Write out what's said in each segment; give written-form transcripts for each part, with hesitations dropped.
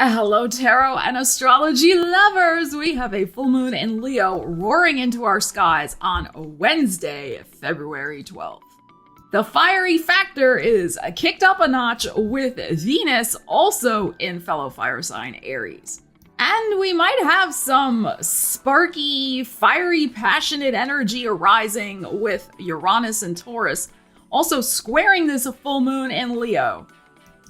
Hello, tarot and astrology lovers! We have a full moon in Leo roaring into our skies on Wednesday, February 12th. The fiery factor is kicked up a notch with Venus also in fellow fire sign Aries. And we might have some sparky, fiery, passionate energy arising with Uranus and Taurus also squaring this full moon in Leo.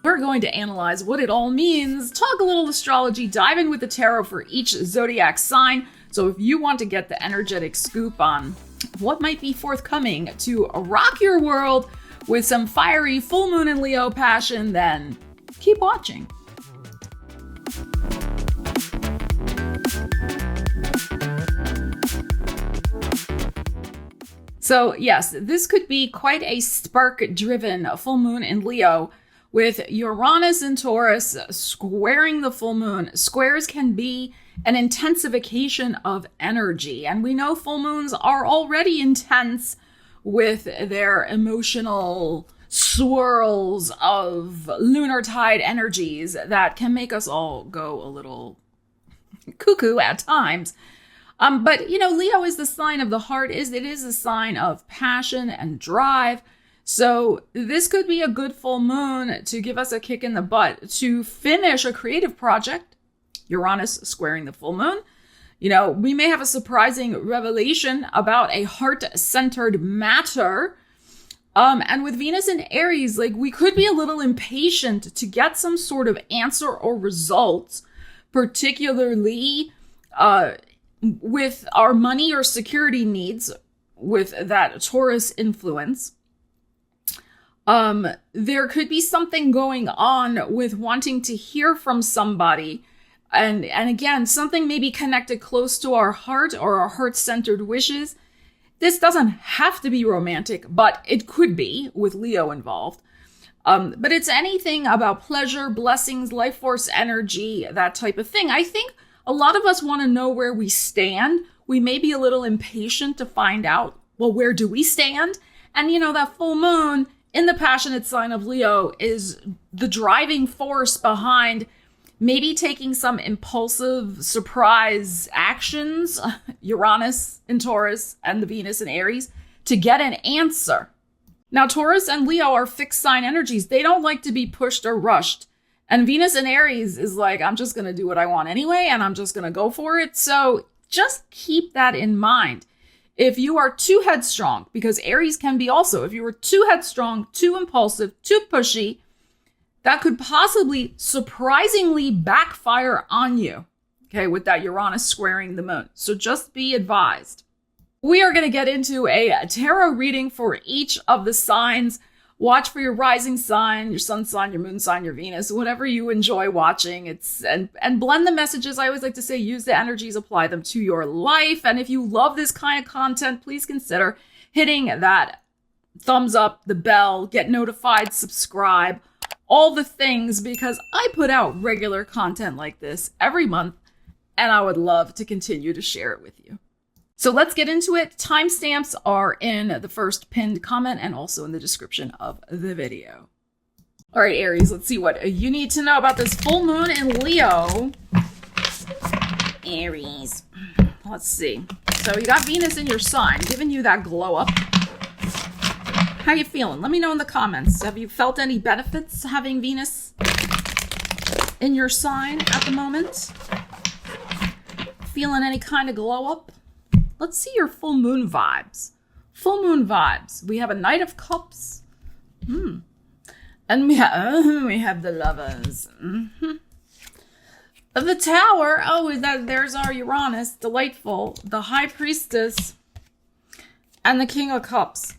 We're going to analyze what it all means, talk a little astrology, dive in with the tarot for each zodiac sign. So if you want to get the energetic scoop on what might be forthcoming to rock your world with some fiery full moon in Leo passion, then keep watching. So yes, this could be quite a spark-driven full moon in Leo, with Uranus and Taurus squaring the full moon. Squares can be an intensification of energy, and we know full moons are already intense with their emotional swirls of lunar tide energies that can make us all go a little cuckoo at times. But you know, Leo is the sign of the heart. It is a sign of passion and drive. So this could be a good full moon to give us a kick in the butt to finish a creative project. Uranus squaring the full moon. You know, we may have a surprising revelation about a heart-centered matter. And with Venus in Aries, like, we could be a little impatient to get some sort of answer or results, particularly with our money or security needs with that Taurus influence. There could be something going on with wanting to hear from somebody. And again, something maybe connected close to our heart or our heart-centered wishes. This doesn't have to be romantic, but it could be with Leo involved. But it's anything about pleasure, blessings, life force energy, that type of thing. I think a lot of us want to know where we stand. We may be a little impatient to find out, well, where do we stand? And you know, that full moon in the passionate sign of Leo is the driving force behind maybe taking some impulsive surprise actions, Uranus in Taurus and the Venus in Aries, to get an answer. Now, Taurus and Leo are fixed sign energies. They don't like to be pushed or rushed. And Venus in Aries is like, I'm just going to do what I want anyway, and I'm just going to go for it. So just keep that in mind. If you are too headstrong, because Aries can be also, if you were too headstrong, too impulsive, too pushy, that could possibly surprisingly backfire on you, okay, with that Uranus squaring the moon. So just be advised. We are going to get into a tarot reading for each of the signs. Watch for your rising sign, your sun sign, your moon sign, your Venus, whatever you enjoy watching. And blend the messages. I always like to say, use the energies, apply them to your life. And if you love this kind of content, please consider hitting that thumbs up, the bell, get notified, subscribe, all the things, because I put out regular content like this every month, and I would love to continue to share it with you. So let's get into it. Timestamps are in the first pinned comment and also in the description of the video. All right, Aries, let's see what you need to know about this full moon in Leo. Aries. Let's see. So you got Venus in your sign, giving you that glow up. How you feeling? Let me know in the comments. Have you felt any benefits having Venus in your sign at the moment? Feeling any kind of glow up? Let's see your full moon vibes. Full moon vibes. We have a Knight of Cups. And we have the Lovers. The Tower. Oh, there's our Uranus. Delightful. The High Priestess. And the King of Cups.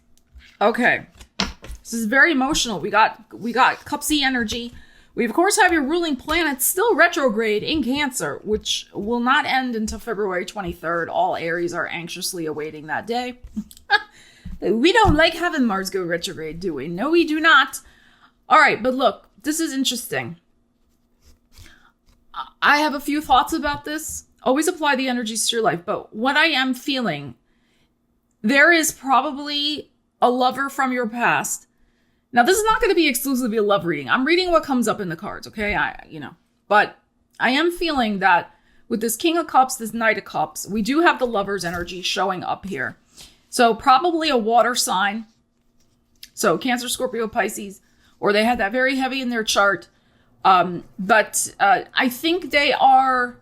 Okay. This is very emotional. We got Cupsy energy. We, of course, have your ruling planet still retrograde in Cancer, which will not end until February 23rd. All Aries are anxiously awaiting that day. We don't like having Mars go retrograde, do we? No, we do not. All right, but look, this is interesting. I have a few thoughts about this. Always apply the energies to your life, but what I am feeling, there is probably a lover from your past. Now, this is not going to be exclusively a love reading. I'm reading what comes up in the cards, okay? But I am feeling that with this King of Cups, this Knight of Cups, we do have the Lover's energy showing up here. So probably a water sign. So Cancer, Scorpio, Pisces, or they had that very heavy in their chart. But I think they are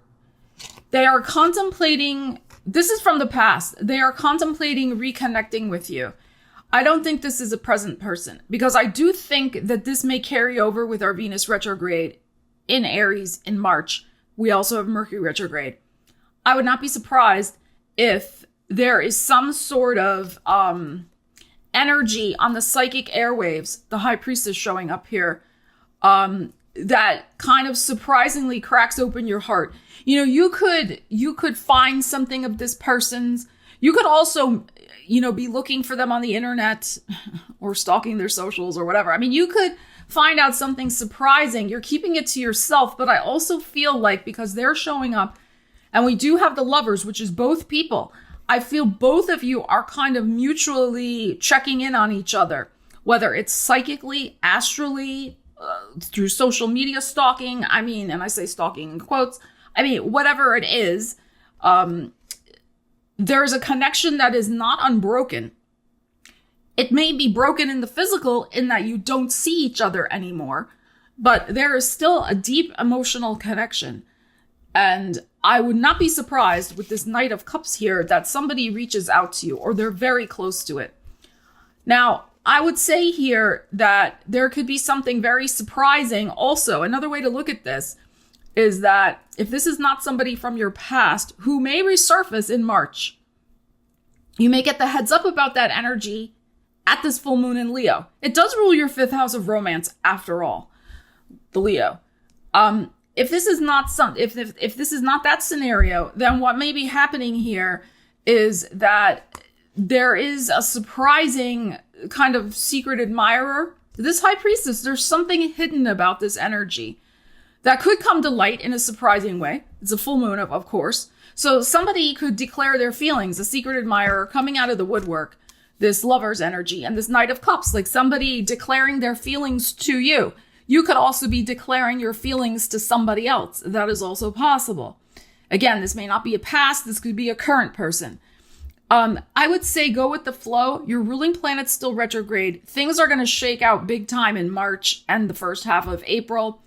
contemplating, this is from the past, they are contemplating reconnecting with you. I don't think this is a present person, because I do think that this may carry over with our Venus retrograde in Aries in March. We also have Mercury retrograde. I would not be surprised if there is some sort of energy on the psychic airwaves, the High Priestess showing up here, that kind of surprisingly cracks open your heart. You know, you could find something of this person's. You could also, you know, be looking for them on the internet or stalking their socials or whatever. I mean, you could find out something surprising. You're keeping it to yourself, but I also feel like because they're showing up and we do have the Lovers, which is both people, I feel both of you are kind of mutually checking in on each other, whether it's psychically, astrally, through social media stalking. I mean, and I say stalking in quotes, I mean, whatever it is, there's a connection that is not unbroken. It may be broken in the physical in that you don't see each other anymore, but there is still a deep emotional connection. And I would not be surprised with this Knight of Cups here that somebody reaches out to you or they're very close to it. Now, I would say here that there could be something very surprising. Also, another way to look at this is that if this is not somebody from your past who may resurface in March, you may get the heads up about that energy at this full moon in Leo. It does rule your 5th house of romance after all, the Leo. If this is not if this is not that scenario, then what may be happening here is that there is a surprising kind of secret admirer. This High Priestess, there's something hidden about this energy that could come to light in a surprising way. It's a full moon, of course. So somebody could declare their feelings, a secret admirer coming out of the woodwork, this Lover's energy, and this Knight of Cups, like somebody declaring their feelings to you. You could also be declaring your feelings to somebody else. That is also possible. Again, this may not be a past. This could be a current person. I would say go with the flow. Your ruling planet's still retrograde. Things are going to shake out big time in March and the first half of April.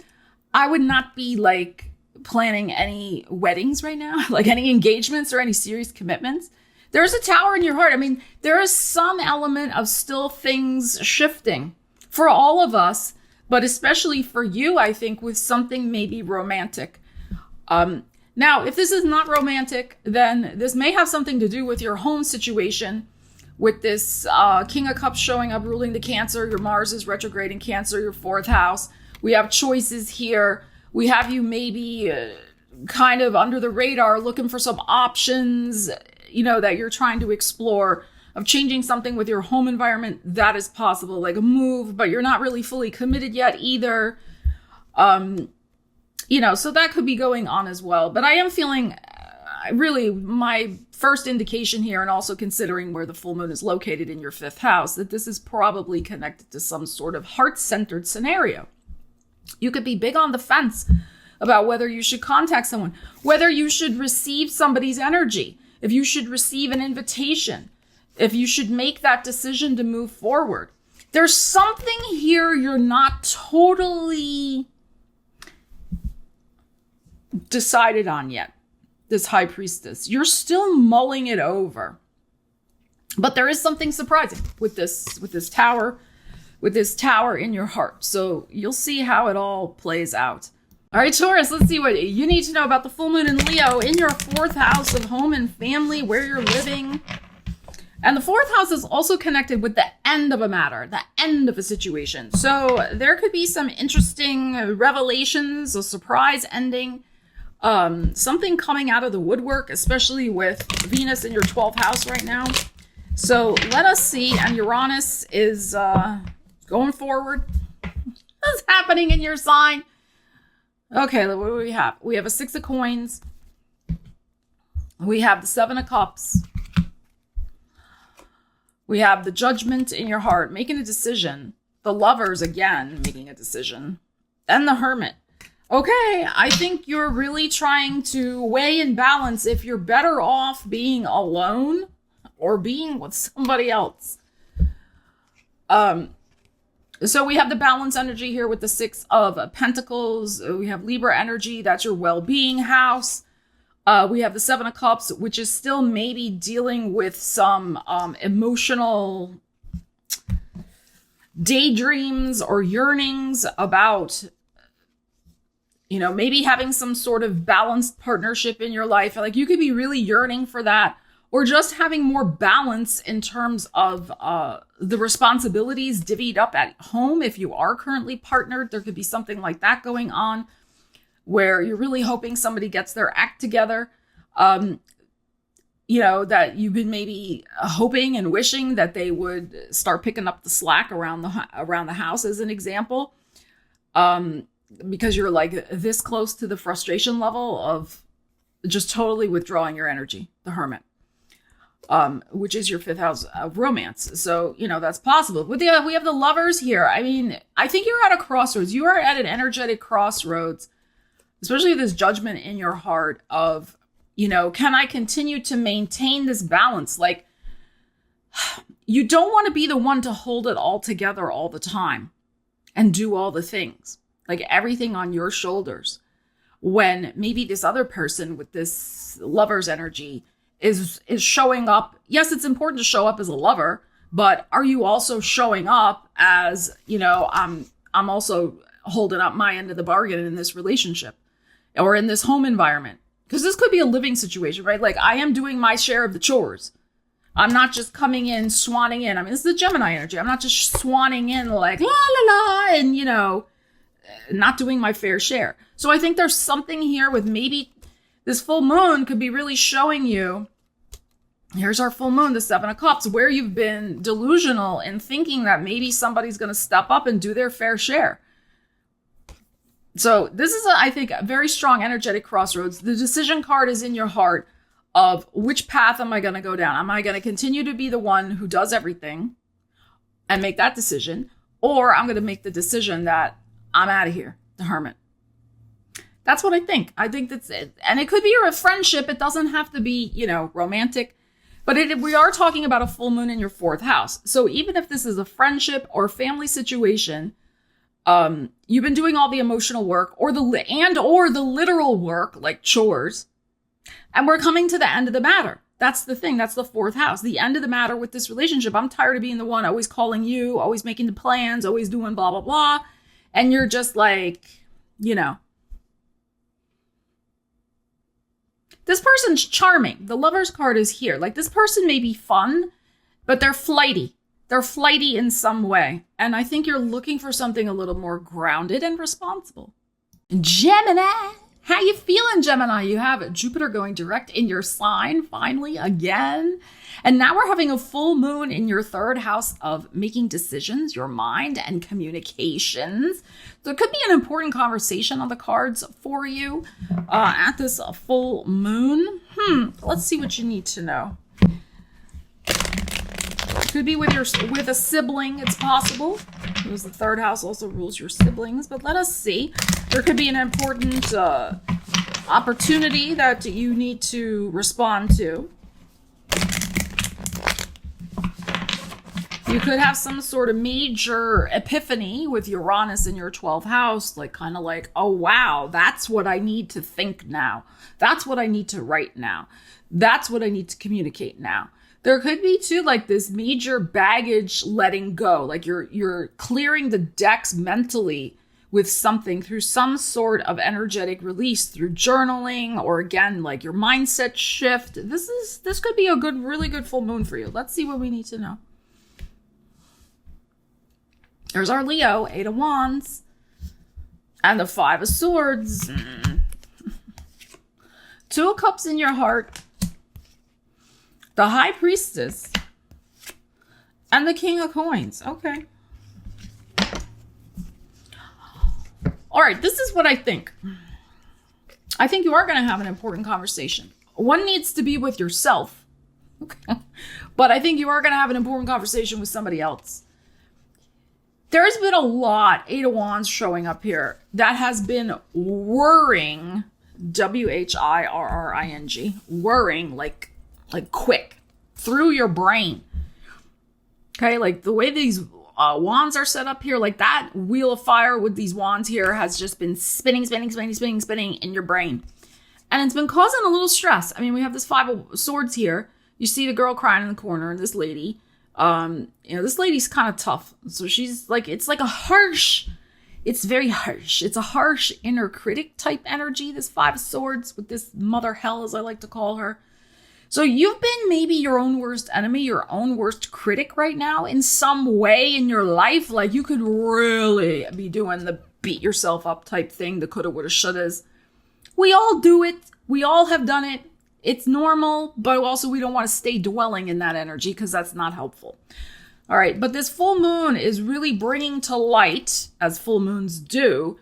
I would not be like planning any weddings right now, like any engagements or any serious commitments. There's a Tower in your heart. I mean, there is some element of still things shifting for all of us, but especially for you, I think, with something maybe romantic. Now, if this is not romantic, then this may have something to do with your home situation, with this King of Cups showing up, ruling the Cancer. Your Mars is retrograde in Cancer, your 4th house. We have choices here. We have you maybe kind of under the radar looking for some options, you know, that you're trying to explore of changing something with your home environment. That is possible, like a move, but you're not really fully committed yet either. You know, so that could be going on as well. But I am feeling really my first indication here, and also considering where the full moon is located in your 5th house, that this is probably connected to some sort of heart-centered scenario. You could be big on the fence about whether you should contact someone, whether you should receive somebody's energy, if you should receive an invitation, if you should make that decision to move forward. There's something here you're not totally decided on yet, this High Priestess. You're still mulling it over. But there is something surprising with this tower in your heart. So you'll see how it all plays out. All right, Taurus, let's see what you need to know about the full moon in Leo in your 4th house of home and family, where you're living. And the 4th house is also connected with the end of a matter, the end of a situation. So there could be some interesting revelations, a surprise ending, something coming out of the woodwork, especially with Venus in your 12th house right now. So let us see. And Uranus is going forward. What's happening in your sign? Okay, what do we have? We have a 6 of coins. We have the 7 of cups. We have the Judgment in your heart, making a decision. The Lovers, again, making a decision. And the Hermit. Okay, I think you're really trying to weigh and balance if you're better off being alone or being with somebody else. So we have the balance energy here with the Six of Pentacles. We have Libra energy, that's your well-being house. We have the Seven of Cups, which is still maybe dealing with some emotional daydreams or yearnings about, maybe having some sort of balanced partnership in your life. Like you could be really yearning for that, or just having more balance in terms of the responsibilities divvied up at home. If you are currently partnered, there could be something like that going on where you're really hoping somebody gets their act together. That you've been maybe hoping and wishing that they would start picking up the slack around the house, as an example. Because you're like this close to the frustration level of just totally withdrawing your energy, the Hermit, which is your 5th house of romance. So, that's possible. But we have the Lovers here. I mean, I think you're at a crossroads. You are at an energetic crossroads, especially this Judgment in your heart of, can I continue to maintain this balance? Like, you don't want to be the one to hold it all together all the time and do all the things. Like everything on your shoulders, when maybe this other person with this Lover's energy is showing up. Yes, it's important to show up as a lover, but are you also showing up as, I'm also holding up my end of the bargain in this relationship or in this home environment? Because this could be a living situation, right? Like I am doing my share of the chores. I'm not just coming in, swanning in. I mean, this is the Gemini energy. I'm not just swanning in like la la la and, not doing my fair share. So I think there's something here with maybe this full moon could be really showing you, here's our full moon, the 7 of Cups, where you've been delusional in thinking that maybe somebody's going to step up and do their fair share. So this is, I think, a very strong energetic crossroads. The decision card is in your heart of which path am I going to go down? Am I going to continue to be the one who does everything and make that decision? Or I'm going to make the decision that I'm out of here, the Hermit. That's what I think. I think that's it. And it could be a friendship. It doesn't have to be, romantic. But we are talking about a full moon in your 4th house. So even if this is a friendship or family situation, you've been doing all the emotional work or the literal work, like chores. And we're coming to the end of the matter. That's the thing. That's the 4th house. The end of the matter with this relationship. I'm tired of being the one always calling you, always making the plans, always doing blah, blah, blah. And you're just like, this person's charming. The Lover's card is here. Like this person may be fun, but they're flighty. They're flighty in some way. And I think you're looking for something a little more grounded and responsible. Gemini. How you feeling, Gemini? You have Jupiter going direct in your sign, finally, again. And now we're having a full moon in your 3rd house of making decisions, your mind, and communications. So it could be an important conversation on the cards for you at this full moon. Let's see what you need to know. Could be with a sibling, it's possible. Because the 3rd house also rules your siblings. But let us see. There could be an important opportunity that you need to respond to. You could have some sort of major epiphany with Uranus in your 12th house, oh, wow, that's what I need to think now. That's what I need to write now. That's what I need to communicate now. There could be too, this major baggage letting go. Like you're clearing the decks mentally with something through some sort of energetic release through journaling, or again, your mindset shift. This could be a really good full moon for you. Let's see what we need to know. There's our Leo, 8 of Wands, and the 5 of Swords. 2 of Cups in your heart, the High Priestess, and the King of Coins. Okay. All right, this is what I think. I think you are going to have an important conversation. One needs to be with yourself. Okay. But I think you are going to have an important conversation with somebody else. There's been a lot, 8 of Wands showing up here, that has been whirring, WHIRRING, whirring, like quick, through your brain. Okay, like the way these wands are set up here, like that wheel of fire with these wands here has just been spinning in your brain. And it's been causing a little stress. I mean, we have this 5 of Swords here. You see the girl crying in the corner, and this lady. This lady's kind of tough. So she's like, it's like it's very harsh. It's a harsh inner critic type energy, this 5 of Swords with this mother hell, as I like to call her. So you've been maybe your own worst enemy, your own worst critic right now in some way in your life. Like you could really be doing the beat yourself up type thing, the coulda, woulda, shouldas. We all do it. We all have done it. It's normal, but also we don't want to stay dwelling in that energy because that's not helpful. All right, but this full moon is really bringing to light, as full moons do,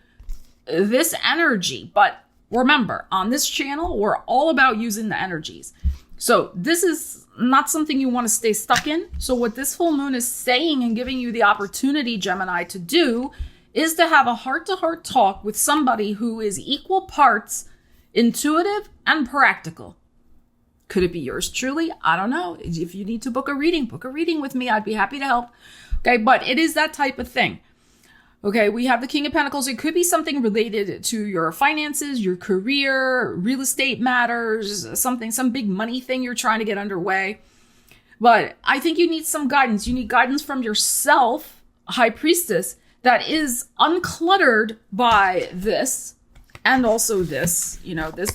this energy. But remember, on this channel, we're all about using the energies. So this is not something you want to stay stuck in. So what this full moon is saying and giving you the opportunity, Gemini, to do is to have a heart-to-heart talk with somebody who is equal parts intuitive and practical. Could it be yours truly? I don't know. If you need to book a reading with me. I'd be happy to help. Okay, but it is that type of thing. Okay, we have the King of Pentacles. It could be something related to your finances, your career, real estate matters, some big money thing you're trying to get underway. But I think you need some guidance. You need guidance from yourself, High Priestess, that is uncluttered by this. And also this,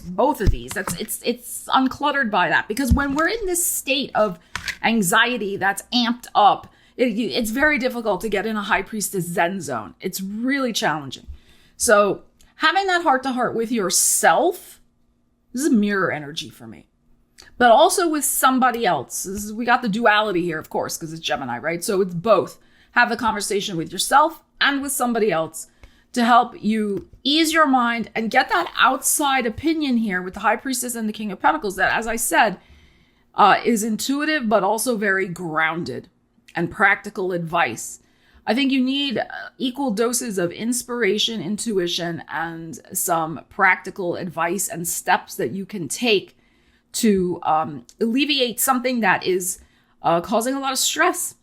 both of these, it's uncluttered by that. Because when we're in this state of anxiety that's amped up, it's very difficult to get in a High Priestess Zen zone. It's really challenging. So having that heart to heart with yourself, this is mirror energy for me. But also with somebody else. We got the duality here, of course, because it's Gemini, right? So it's both. Have the conversation with yourself and with somebody else to help you ease your mind and get that outside opinion here with the High Priestess and the King of Pentacles that, as I said, is intuitive, but also very grounded and practical advice. I think you need equal doses of inspiration, intuition, and some practical advice and steps that you can take to alleviate something that is causing a lot of stress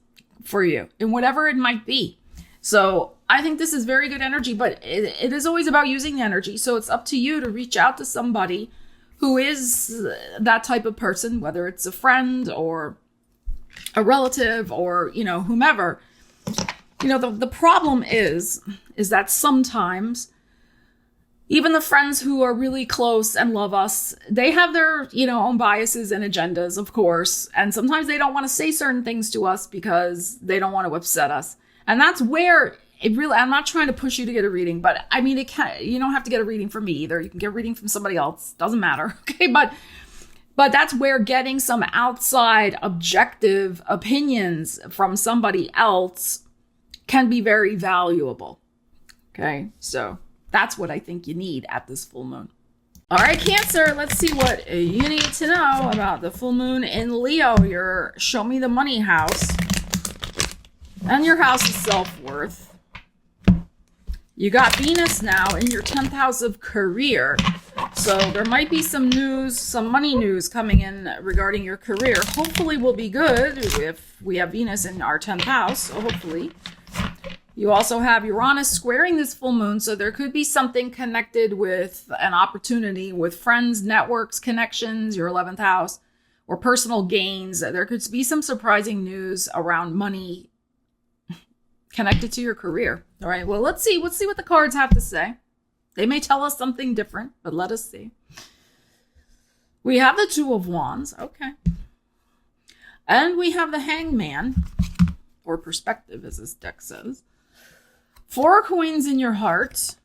for you in whatever it might be. So I think this is very good energy, but it is always about using the energy. So it's up to you to reach out to somebody who is that type of person, whether it's a friend or a relative or, whomever. The problem is that sometimes even the friends who are really close and love us, they have their, own biases and agendas, of course. And sometimes they don't want to say certain things to us because they don't want to upset us. And that's where I'm not trying to push you to get a reading, but I mean, you don't have to get a reading from me either. You can get a reading from somebody else. Doesn't matter. Okay. But that's where getting some outside objective opinions from somebody else can be very valuable. Okay. So that's what I think you need at this full moon. All right, Cancer, let's see what you need to know about the full moon in Leo, your show me the money house. And your house of self-worth. You got Venus now in your 10th house of career. So there might be some news, some money news coming in regarding your career. Hopefully will be good if we have Venus in our 10th house. So hopefully. You also have Uranus squaring this full moon. So there could be something connected with an opportunity with friends, networks, connections, your 11th house, or personal gains. There could be some surprising news around money connected to your career. All right. Well, let's see what the cards have to say. They may tell us something different, but let us see. We have the 2 of Wands. Okay. And we have the Hangman, or Perspective, as this deck says. 4 coins in your heart.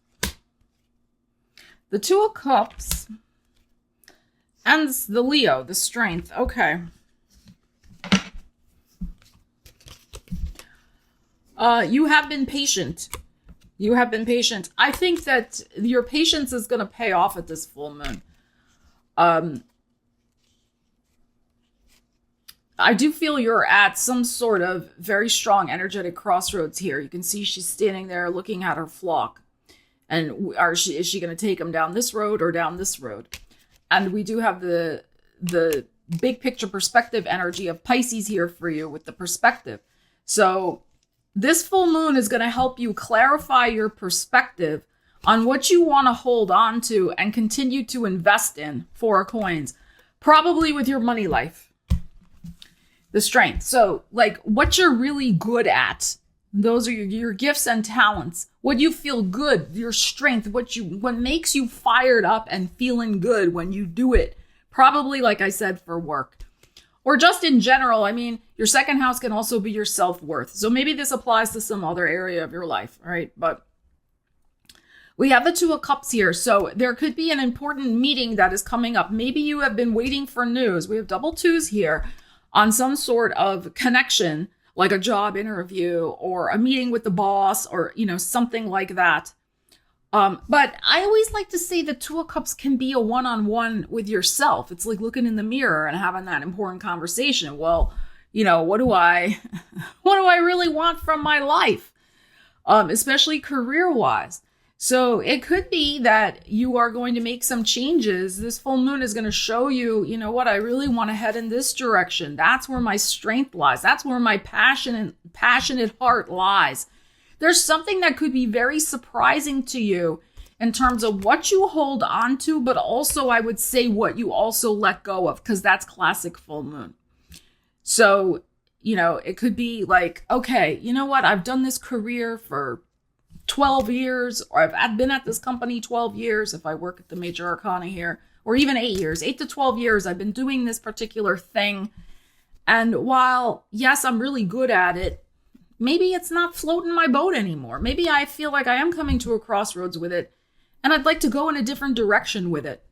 The 2 of Cups. And the Leo, the Strength. Okay. You have been patient. I think that your patience is going to pay off at this full moon. I do feel you're at some sort of very strong energetic crossroads here. You can see she's standing there looking at her flock. And is she going to take them down this road or down this road? And we do have the big picture perspective energy of Pisces here for you with the perspective. So this full moon is going to help you clarify your perspective on what you want to hold on to and continue to invest in. Four of Coins, probably with your money life. The Strength. So like what you're really good at. Those are your gifts and talents. What you feel good, your strength, what makes you fired up and feeling good when you do it. Probably, like I said, for work. Or just in general, I mean, your second house can also be your self-worth. So maybe this applies to some other area of your life, right? But we have the Two of Cups here. So there could be an important meeting that is coming up. Maybe you have been waiting for news. We have double twos here on some sort of connection, like a job interview or a meeting with the boss or, something like that. But I always like to say the Two of Cups can be a one-on-one with yourself. It's like looking in the mirror and having that important conversation. Well, what do I really want from my life? Especially career-wise. So it could be that you are going to make some changes. This full moon is going to show you, what, I really want to head in this direction. That's where my strength lies. That's where my passionate heart lies. There's something that could be very surprising to you in terms of what you hold on to, but also I would say what you also let go of, because that's classic full moon. So, it could be like, okay, you know what? I've done this career for 12 years, or I've been at this company 12 years, if I work at the major arcana here, or even 8 years, 8 to 12 years, I've been doing this particular thing. And while, yes, I'm really good at it, maybe it's not floating my boat anymore. Maybe I feel like I am coming to a crossroads with it, and I'd like to go in a different direction with it.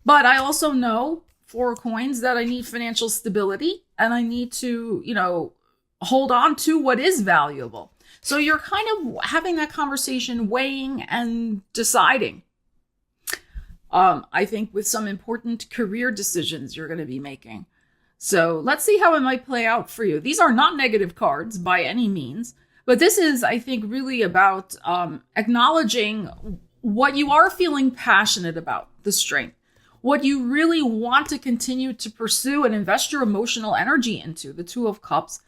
But I also know, Four of Coins, that I need financial stability, and I need to, hold on to what is valuable. So you're kind of having that conversation, weighing and deciding. I think with some important career decisions you're going to be making. So let's see how it might play out for you. These are not negative cards by any means, but this is, I think, really about acknowledging what you are feeling passionate about, the Strength, what you really want to continue to pursue and invest your emotional energy into, the Two of Cups,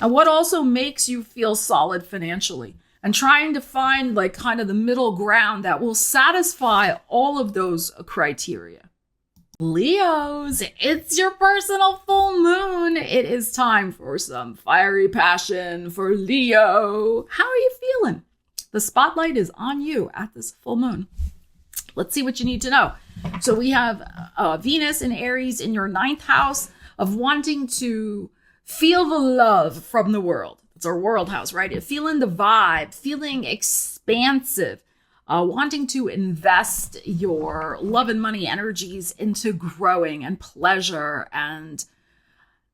and what also makes you feel solid financially, and trying to find like kind of the middle ground that will satisfy all of those criteria. Leos, it's your personal full moon. It is time for some fiery passion for Leo. How are you feeling? The spotlight is on you at this full moon. Let's see what you need to know. So we have Venus and Aries in your 9th house of wanting to feel the love from the world. It's our world house, right? Feeling the vibe, feeling expansive. Wanting to invest your love and money energies into growing and pleasure and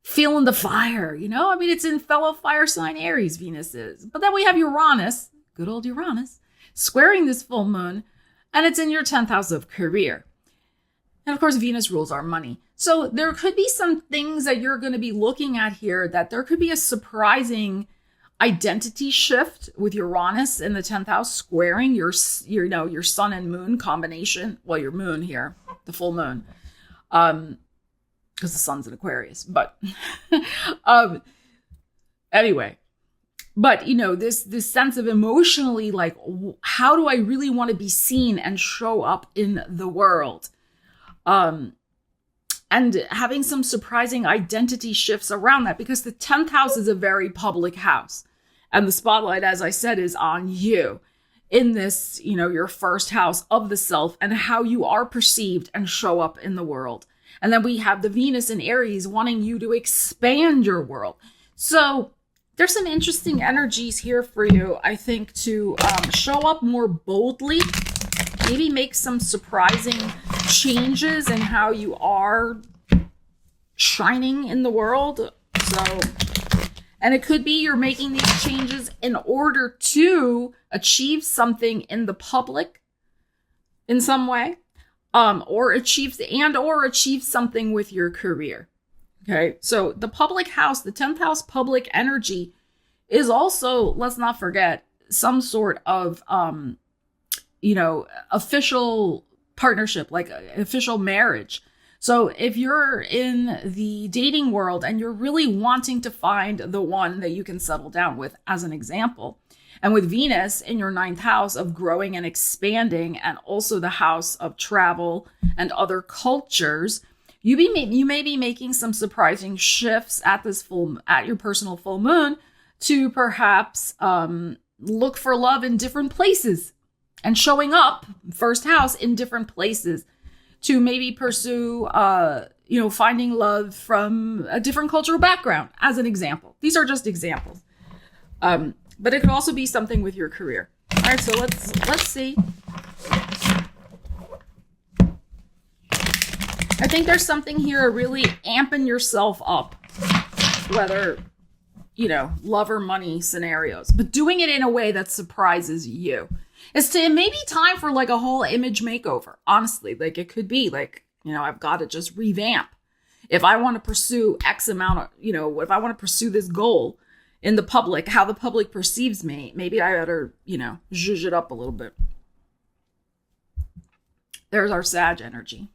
feeling the fire, it's in fellow fire sign Aries, Venus is. But then we have Uranus, good old Uranus, squaring this full moon, and it's in your 10th house of career. And of course, Venus rules our money. So there could be some things that you're going to be looking at here that there could be a surprising identity shift with Uranus in the 10th house squaring your sun and moon combination. Well, your moon here, the full moon, because the sun's in Aquarius. But anyway, but this sense of emotionally like, how do I really want to be seen and show up in the world? And having some surprising identity shifts around that, because the 10th house is a very public house. And the spotlight, as I said, is on you in this, your first house of the self and how you are perceived and show up in the world. And then we have the Venus in Aries wanting you to expand your world. So there's some interesting energies here for you, I think, to show up more boldly, maybe make some surprising changes in how you are shining in the world. And it could be you're making these changes in order to achieve something in the public in some way, or achieve something with your career. Okay. So the public house, the 10th house public energy is also, let's not forget, some sort of, official partnership, like official marriage. So if you're in the dating world and you're really wanting to find the one that you can settle down with, as an example, and with Venus in your 9th house of growing and expanding, and also the house of travel and other cultures, you may be making some surprising shifts at your personal full moon to perhaps look for love in different places and showing up, first house, in different places to maybe pursue, finding love from a different cultural background, as an example. These are just examples. But it could also be something with your career. All right, so let's see. I think there's something here really amping yourself up, whether, love or money scenarios, but doing it in a way that surprises you. It may be time for like a whole image makeover. Honestly, like it could be like, I've got to just revamp. If I want to pursue X amount of, if I want to pursue this goal in the public, how the public perceives me, maybe I better, zhuzh it up a little bit. There's our Sag energy,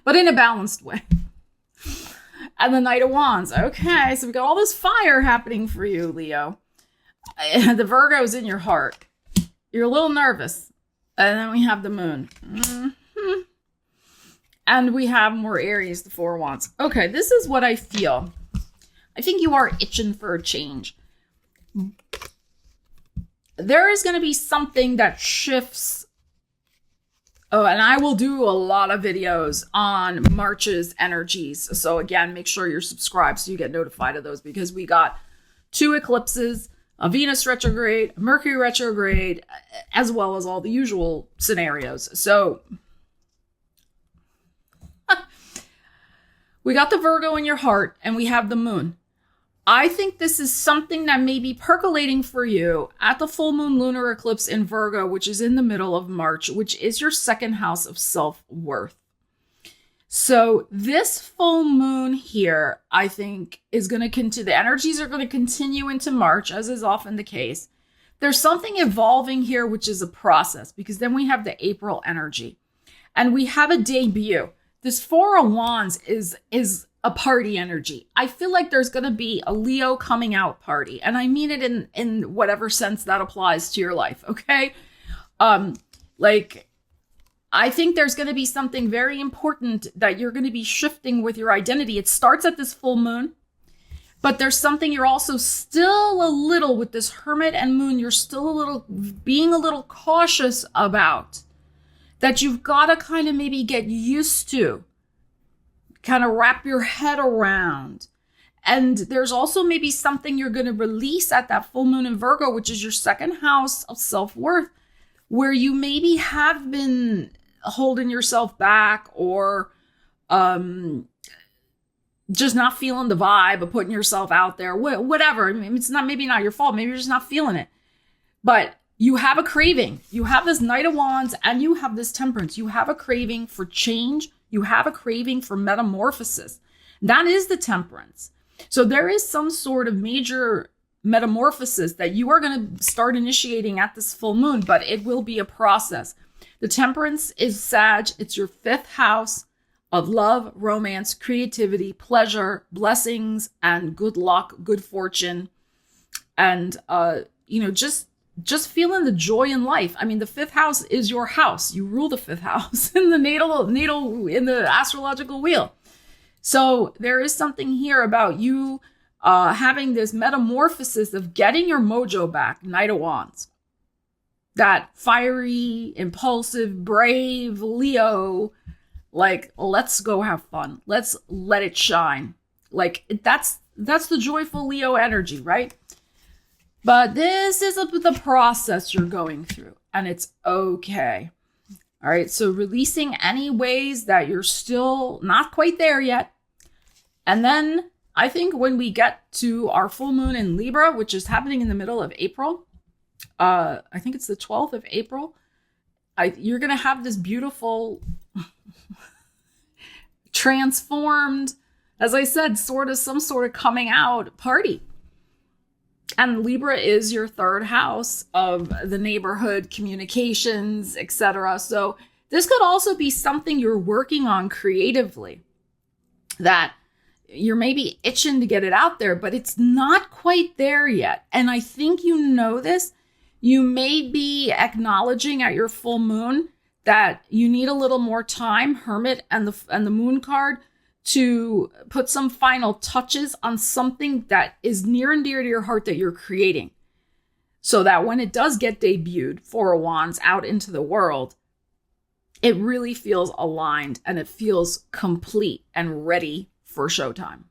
but in a balanced way. And the Knight of Wands. Okay, so we got all this fire happening for you, Leo. The Virgo's in your heart. You're a little nervous. And then we have the moon. Mm-hmm. And we have more Aries, the Four of Wands. Okay, this is what I feel. I think you are itching for a change. There is going to be something that shifts. Oh, and I will do a lot of videos on March's energies. So again, make sure you're subscribed so you get notified of those, because we got 2 eclipses, a Venus retrograde, a Mercury retrograde, as well as all the usual scenarios. So we got the Virgo in your heart and we have the moon. I think this is something that may be percolating for you at the full moon lunar eclipse in Virgo, which is in the middle of March, which is your 2nd house of self-worth. So this full moon here, I think, is going to continue. The energies are going to continue into March, as is often the case. There's something evolving here, which is a process, because then we have the April energy and we have a debut. This Four of Wands is a party energy. I feel like there's going to be a Leo coming out party. And I mean it in whatever sense that applies to your life. Okay. I think there's going to be something very important that you're going to be shifting with your identity. It starts at this full moon, but there's something you're also still a little with this Hermit and Moon. You're still being a little cautious about, that you've got to kind of maybe get used to, kind of wrap your head around. And there's also maybe something you're going to release at that full moon in Virgo, which is your 2nd house of self-worth, where you maybe have been holding yourself back or just not feeling the vibe of putting yourself out there, whatever. I mean, it's maybe not your fault. Maybe you're just not feeling it. But you have a craving. You have this Knight of Wands and you have this Temperance. You have a craving for change. You have a craving for metamorphosis. That is the Temperance. So there is some sort of major metamorphosis that you are going to start initiating at this full moon, but it will be a process. The Temperance is Sag. It's your 5th house of love, romance, creativity, pleasure, blessings, and good luck, good fortune. And, just feeling the joy in life. I mean, the 5th house is your house. You rule the 5th house in the natal in the astrological wheel. So there is something here about you having this metamorphosis of getting your mojo back, Knight of Wands. That fiery, impulsive, brave Leo, like, let's go have fun. Let's let it shine. Like, that's the joyful Leo energy, right? But this is the process you're going through, and it's okay. All right, so releasing any ways that you're still not quite there yet. And then I think when we get to our full moon in Libra, which is happening in the middle of April, I think it's the 12th of April, you're going to have this beautiful transformed as I said, some sort of coming out party. And Libra is your third house of the neighborhood, communications, etc. So this could also be something you're working on creatively, that you're maybe itching to get it out there, but it's not quite there yet. And I think you know this. You may be acknowledging at your full moon that you need a little more time, Hermit and the Moon card, to put some final touches on something that is near and dear to your heart that you're creating. So that when it does get debuted, Four of Wands, out into the world, it really feels aligned and it feels complete and ready for showtime.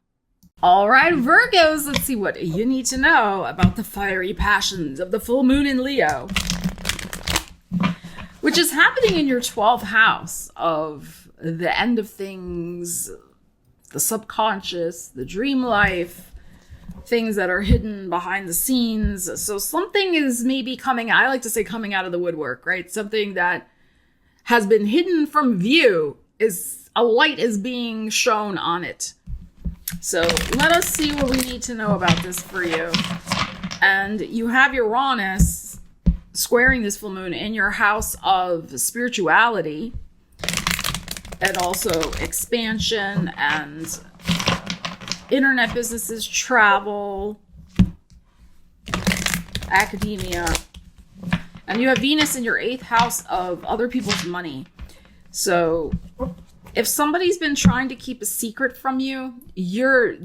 All right, Virgos, let's see what you need to know about the fiery passions of the full moon in Leo, which is happening in your 12th house of the end of things, the subconscious, the dream life, things that are hidden behind the scenes. So something is maybe coming, I like to say coming out of the woodwork, right? Something that has been hidden from view, is a light is being shown on it. So let us see what we need to know about this for you. And you have Uranus squaring this full moon in your house of spirituality and also expansion and internet businesses, travel, academia. And you have Venus in your 8th house of other people's money. So if somebody's been trying to keep a secret from you, your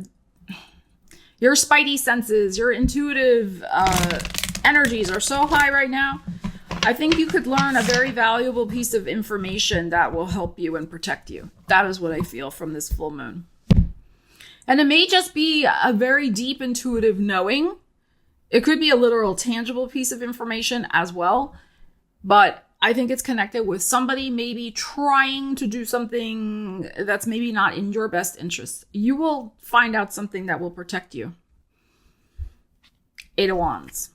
spidey senses, your intuitive energies are so high right now. I think you could learn a very valuable piece of information that will help you and protect you. That is what I feel from this full moon. And it may just be a very deep intuitive knowing. It could be a literal tangible piece of information as well. But I think it's connected with somebody maybe trying to do something that's maybe not in your best interest. You will find out something that will protect you. 8 of Wands.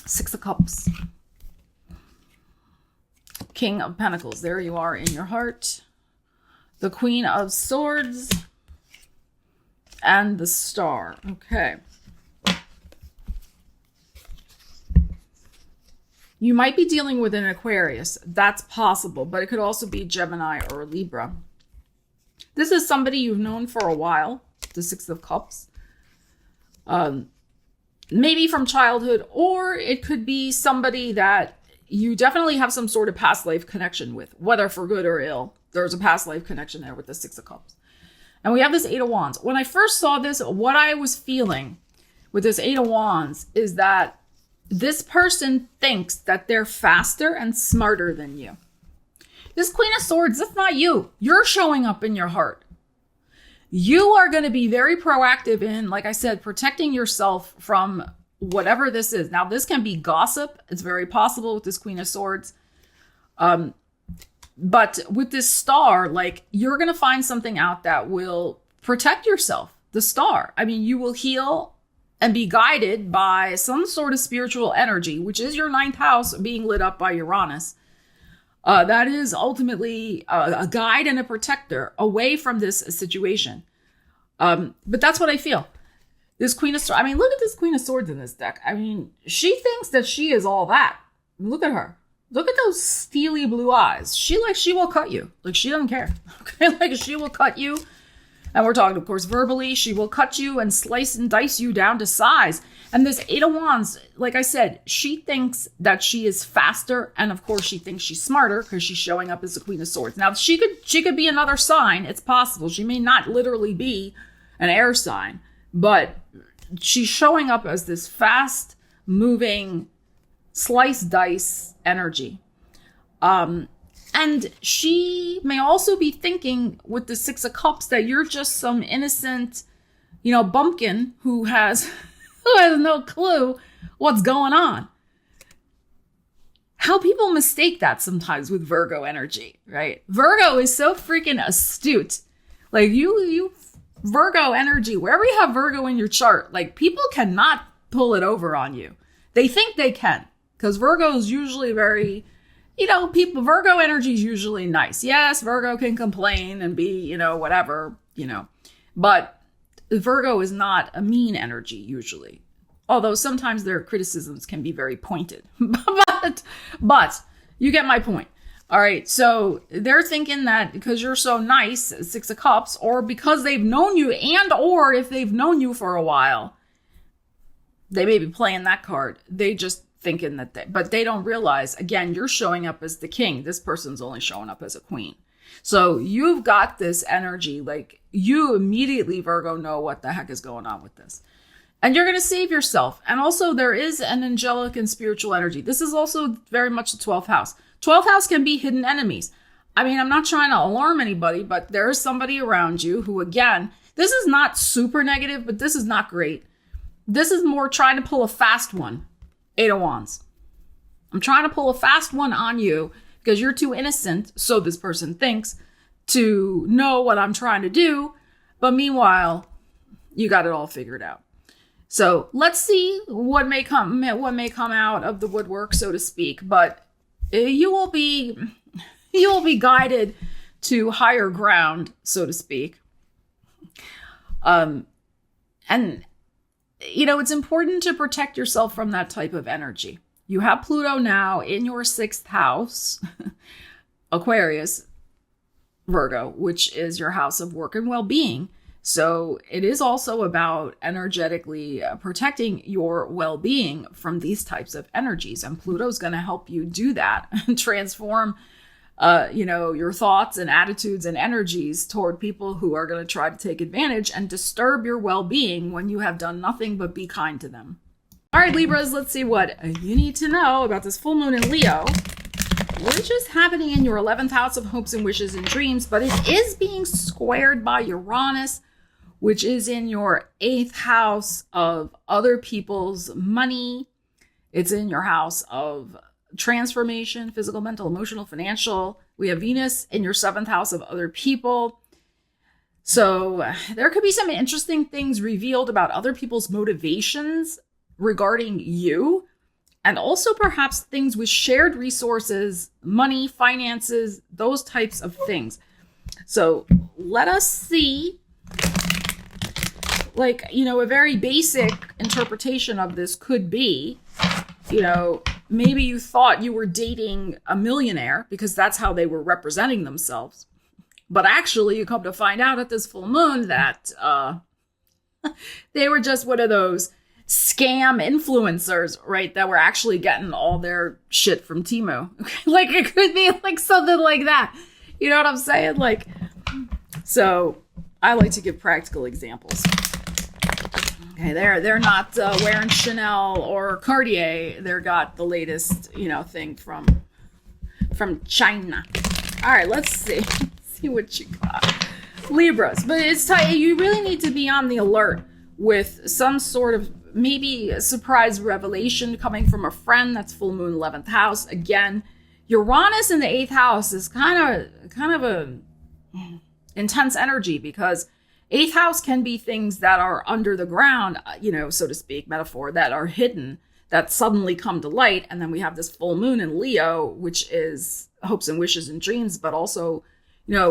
6 of Cups. King of Pentacles. There you are in your heart. The Queen of Swords. And the Star. Okay. You might be dealing with an Aquarius. That's possible, but it could also be Gemini or Libra. This is somebody you've known for a while, the 6 of Cups. Maybe from childhood, or it could be somebody that you definitely have some sort of past life connection with, whether for good or ill. There's a past life connection there with the 6 of Cups. And we have this 8 of Wands. When I first saw this, what I was feeling with this 8 of Wands is that this person thinks that they're faster and smarter than you. This Queen of Swords, that's not you. You're showing up in your heart. You are going to be very proactive in, like I said, protecting yourself from whatever this is. Now, this can be gossip. It's very possible with this Queen of Swords. But with this Star, like, you're going to find something out that will protect yourself. The Star. I mean, you will heal and be guided by some sort of spiritual energy, which is your 9th house being lit up by Uranus. That is ultimately a guide and a protector away from this situation. But that's what I feel. This Queen of Swords, I mean, look at this Queen of Swords in this deck. I mean, she thinks that she is all that. Look at her. Look at those steely blue eyes. She will cut you. Like, she doesn't care. Okay, like, she will cut you. And we're talking, of course, verbally. She will cut you and slice and dice you down to size. And this 8 of Wands, like I said, she thinks that she is faster. And of course, she thinks she's smarter because she's showing up as the Queen of Swords. Now, she could be another sign. It's possible. She may not literally be an air sign. But she's showing up as this fast-moving slice dice energy. And she may also be thinking with the 6 of Cups that you're just some innocent, bumpkin who has no clue what's going on. How people mistake that sometimes with Virgo energy, right? Virgo is so freaking astute. Like, you Virgo energy, wherever you have Virgo in your chart, like, people cannot pull it over on you. They think they can, because Virgo is usually very... Virgo energy is usually nice. Yes, Virgo can complain and be, whatever. you know. But Virgo is not a mean energy usually, although sometimes their criticisms can be very pointed. but you get my point. All right, so they're thinking that because you're so nice, Six of Cups, or because they've known you, and or if they've known you for a while, they may be playing that card. They just thinking that but they don't realize, again, you're showing up as the king. This person's only showing up as a queen. So you've got this energy, like you immediately, Virgo, know what the heck is going on with this. And you're going to save yourself. And also there is an angelic and spiritual energy. This is also very much the 12th house. 12th house can be hidden enemies. I mean, I'm not trying to alarm anybody, but there is somebody around you who, again, this is not super negative, but this is not great. This is more trying to pull a fast one. 8 of Wands. I'm trying to pull a fast one on you because you're too innocent, so this person thinks, to know what I'm trying to do. But meanwhile, you got it all figured out. So let's see what may come out of the woodwork, so to speak. But you will be guided to higher ground, so to speak. And you know, it's important to protect yourself from that type of energy. You have Pluto now in your 6th house, Aquarius, Virgo, which is your house of work and well-being. So it is also about energetically protecting your well-being from these types of energies. And Pluto's going to help you do that and transform, your thoughts and attitudes and energies toward people who are going to try to take advantage and disturb your well-being when you have done nothing but be kind to them. All right, Libras, let's see what you need to know about this full moon in Leo, which is happening in your 11th house of hopes and wishes and dreams, but it is being squared by Uranus, which is in your 8th house of other people's money. It's in your house of transformation, physical, mental, emotional, financial. We have Venus in your 7th house of other people. So there could be some interesting things revealed about other people's motivations regarding you, and also perhaps things with shared resources, money, finances, those types of things. So let us see. Like, a very basic interpretation of this could be, maybe you thought you were dating a millionaire because that's how they were representing themselves. But actually, you come to find out at this full moon that they were just one of those scam influencers, right? That were actually getting all their shit from Temu. Like, it could be like something like that. You know what I'm saying? Like, so I like to give practical examples. Okay, they're not wearing Chanel or Cartier. They're got the latest, thing from China. All right, let's see. Let's see what you got. Libras, but it's tight. You really need to be on the alert with some sort of maybe a surprise revelation coming from a friend. That's full moon 11th house. Again, Uranus in the 8th house is kind of a intense energy, because 8th house can be things that are under the ground, so to speak, metaphor, that are hidden, that suddenly come to light. And then we have this full moon in Leo, which is hopes and wishes and dreams, but also,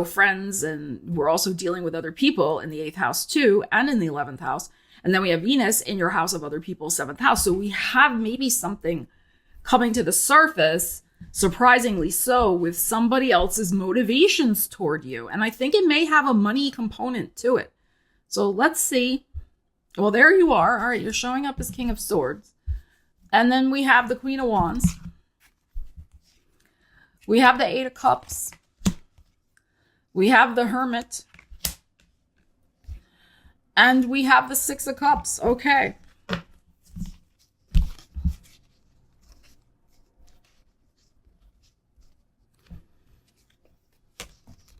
friends. And we're also dealing with other people in the 8th house too, and in the 11th house. And then we have Venus in your house of other people's 7th house. So we have maybe something coming to the surface, surprisingly so, with somebody else's motivations toward you. And I think it may have a money component to it. So let's see. Well, there you are. All right, you're showing up as King of Swords. And then we have the Queen of Wands. We have the 8 of Cups. We have the Hermit. And we have the 6 of Cups. Okay.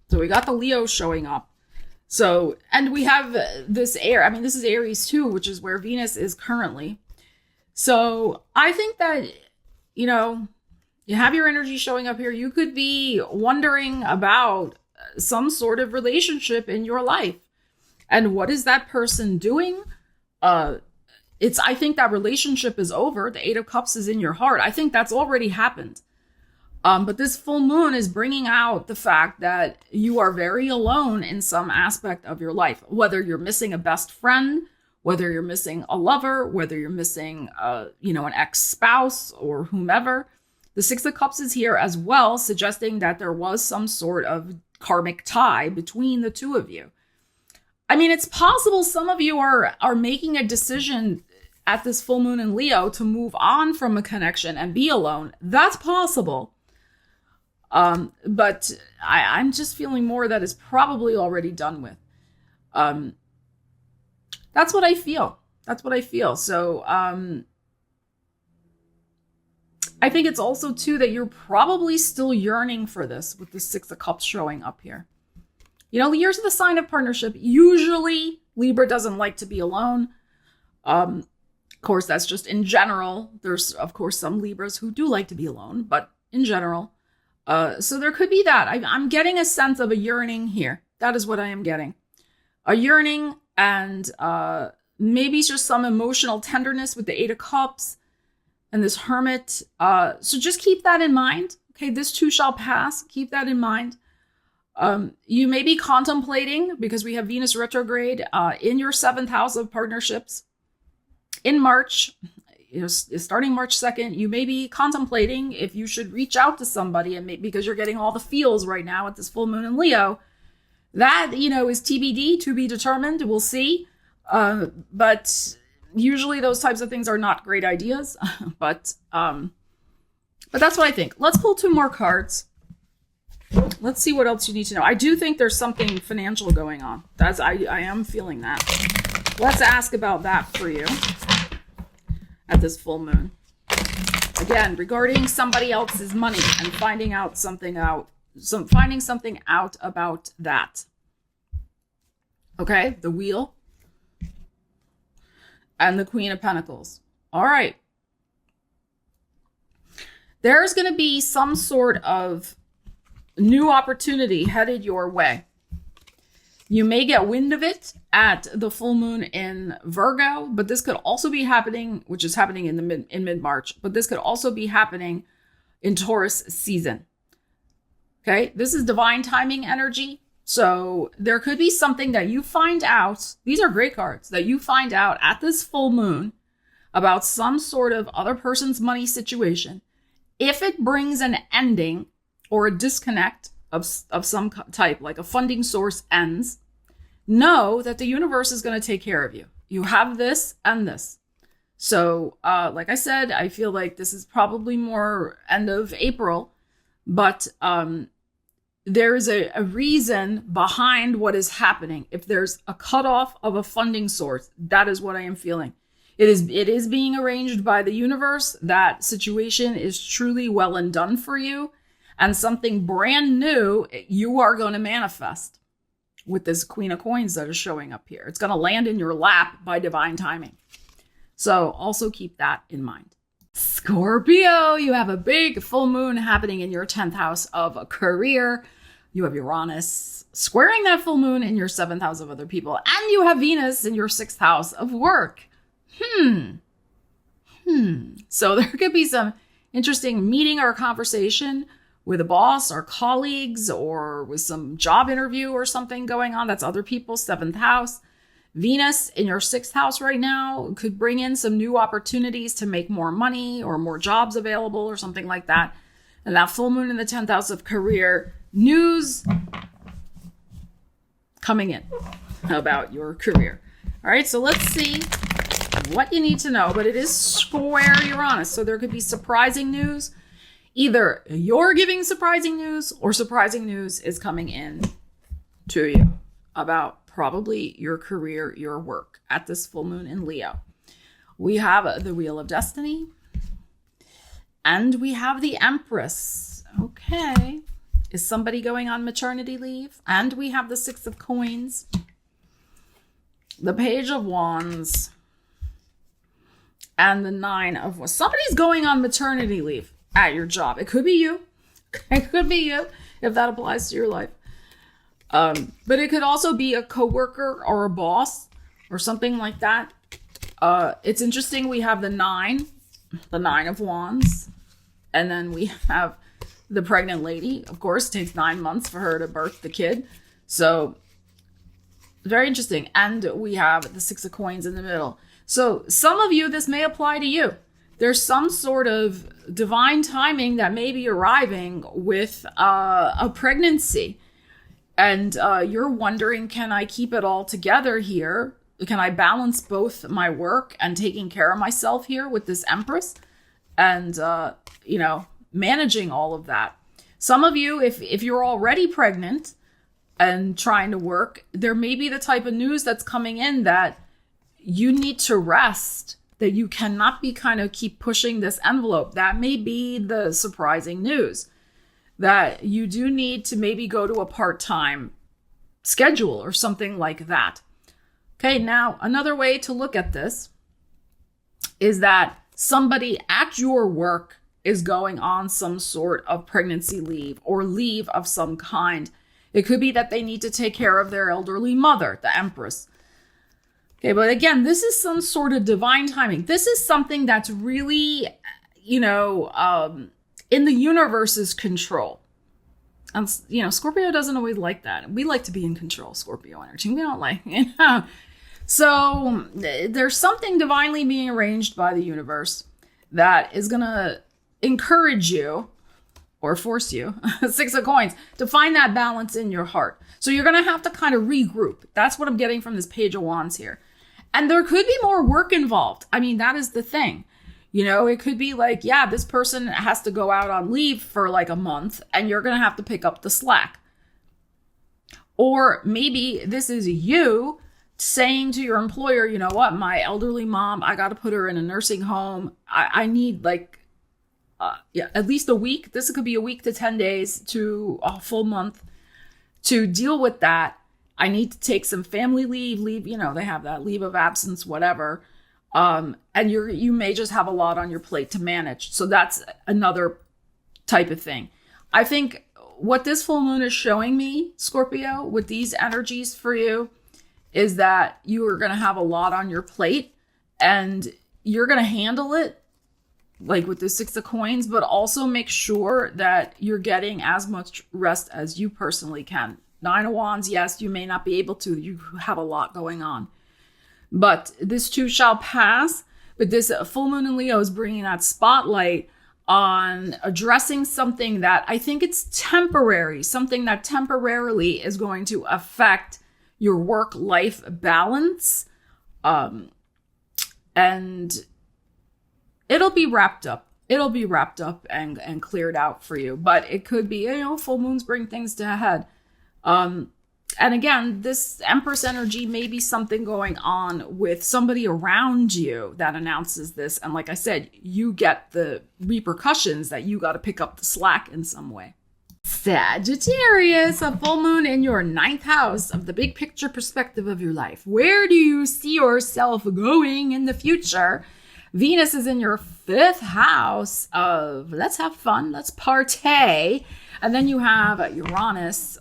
So we got the Leo showing up. So, and we have this air. I mean, this is Aries too, which is where Venus is currently. So I think that, you have your energy showing up here. You could be wondering about some sort of relationship in your life. And what is that person doing? I think that relationship is over. The 8 of Cups is in your heart. I think that's already happened. But this full moon is bringing out the fact that you are very alone in some aspect of your life, whether you're missing a best friend, whether you're missing a lover, whether you're missing, an ex-spouse or whomever. The Six of Cups is here as well, suggesting that there was some sort of karmic tie between the two of you. I mean, it's possible some of you are making a decision at this full moon in Leo to move on from a connection and be alone. That's possible. But I'm just feeling more that is probably already done with. That's what I feel. So, I think it's also too that you're probably still yearning for this with the Six of Cups showing up here. Years of the sign of partnership. Usually Libra doesn't like to be alone. Of course, that's just in general. There's, of course, some Libras who do like to be alone, but in general. So there could be that. I'm getting a sense of a yearning here. That is what I am getting. A yearning and maybe just some emotional tenderness with the Eight of Cups and this Hermit. So just keep that in mind. Okay, this too shall pass. Keep that in mind. You may be contemplating, because we have Venus retrograde in your 7th house of partnerships in March. Starting March 2nd, you may be contemplating if you should reach out to somebody, and because you're getting all the feels right now at this full moon in Leo. That, is TBD, to be determined. We'll see. But usually those types of things are not great ideas. But that's what I think. Let's pull 2 more cards. Let's see what else you need to know. I do think there's something financial going on. I am feeling that. Let's ask about that for you at this full moon. Again, regarding somebody else's money and finding something out about that. Okay, the Wheel and the Queen of Pentacles. All right. There's going to be some sort of new opportunity headed your way. You may get wind of it at the full moon in Virgo, but this could also be happening, which is happening in mid-March, but this could also be happening in Taurus season. Okay, this is divine timing energy. So there could be something that you find out. These are great cards that you find out at this full moon about some sort of other person's money situation. If it brings an ending or a disconnect of some type, like a funding source ends, know that the universe is going to take care of you. You have this and this. So, like I said, I feel like this is probably more end of April, but there is a reason behind what is happening. If there's a cutoff of a funding source, that is what I am feeling. It is being arranged by the universe. That situation is truly well and done for you. And something brand new you are going to manifest with this Queen of Coins that is showing up here. It's going to land in your lap by divine timing. So also keep that in mind. Scorpio, you have a big full moon happening in your 10th house of career. You have Uranus squaring that full moon in your 7th house of other people. And you have Venus in your 6th house of work. So there could be some interesting meeting or conversation with a boss or colleagues, or with some job interview or something going on. That's other people's 7th house. Venus in your 6th house right now could bring in some new opportunities to make more money or more jobs available or something like that. And that full moon in the 10th house of career, news coming in about your career. All right, so let's see what you need to know. But it is square Uranus, so there could be surprising news. Either you're giving surprising news or surprising news is coming in to you about probably your career, your work at this full moon in Leo. We have the Wheel of Destiny and we have the Empress. Okay. Is somebody going on maternity leave? And we have the Six of Coins, the Page of Wands, and the Nine of Wands. Somebody's going on maternity leave at your job. It could be you. It could be you if that applies to your life. But it could also be a coworker or a boss or something like that. It's interesting. We have the Nine of Wands, and then we have the pregnant lady. Of course, it takes 9 months for her to birth the kid. So very interesting. And we have the 6 of coins in the middle. So some of you, this may apply to you. There's some sort of divine timing that may be arriving with a pregnancy. And you're wondering, can I keep it all together here? Can I balance both my work and taking care of myself here with this Empress? And, managing all of that. Some of you, if you're already pregnant and trying to work, there may be the type of news that's coming in that you need to rest, that you cannot be kind of keep pushing this envelope. That may be the surprising news, that you do need to maybe go to a part-time schedule or something like that. Okay, now another way to look at this is that somebody at your work is going on some sort of pregnancy leave or leave of some kind. It could be that they need to take care of their elderly mother, the Empress. Okay, but again, this is some sort of divine timing. This is something that's really, in the universe's control. And, Scorpio doesn't always like that. We like to be in control, Scorpio energy. We don't like, So there's something divinely being arranged by the universe that is going to encourage you or force you, 6 of coins, to find that balance in your heart. So you're going to have to kind of regroup. That's what I'm getting from this Page of Wands here. And there could be more work involved. I mean, that is the thing. It could be like, yeah, this person has to go out on leave for like a month and you're going to have to pick up the slack. Or maybe this is you saying to your employer, you know what, my elderly mom, I got to put her in a nursing home. I need at least a week. This could be a week to 10 days to a full month to deal with that. I need to take some family leave, they have that leave of absence, whatever. And you may just have a lot on your plate to manage. So that's another type of thing. I think what this full moon is showing me, Scorpio, with these energies for you, is that you are going to have a lot on your plate and you're going to handle it like with the 6 of coins, but also make sure that you're getting as much rest as you personally can. 9 of Wands, yes, you may not be able to. You have a lot going on. But this too shall pass. But this full moon in Leo is bringing that spotlight on addressing something that I think it's temporary, something that temporarily is going to affect your work-life balance. And it'll be wrapped up. It'll be wrapped up and cleared out for you. But it could be, full moons bring things to a head. And again, this Empress energy may be something going on with somebody around you that announces this. And like I said, you get the repercussions that you got to pick up the slack in some way. Sagittarius, a full moon in your 9th house of the big picture perspective of your life. Where do you see yourself going in the future? Venus is in your 5th house of let's have fun, let's partay. And then you have Uranus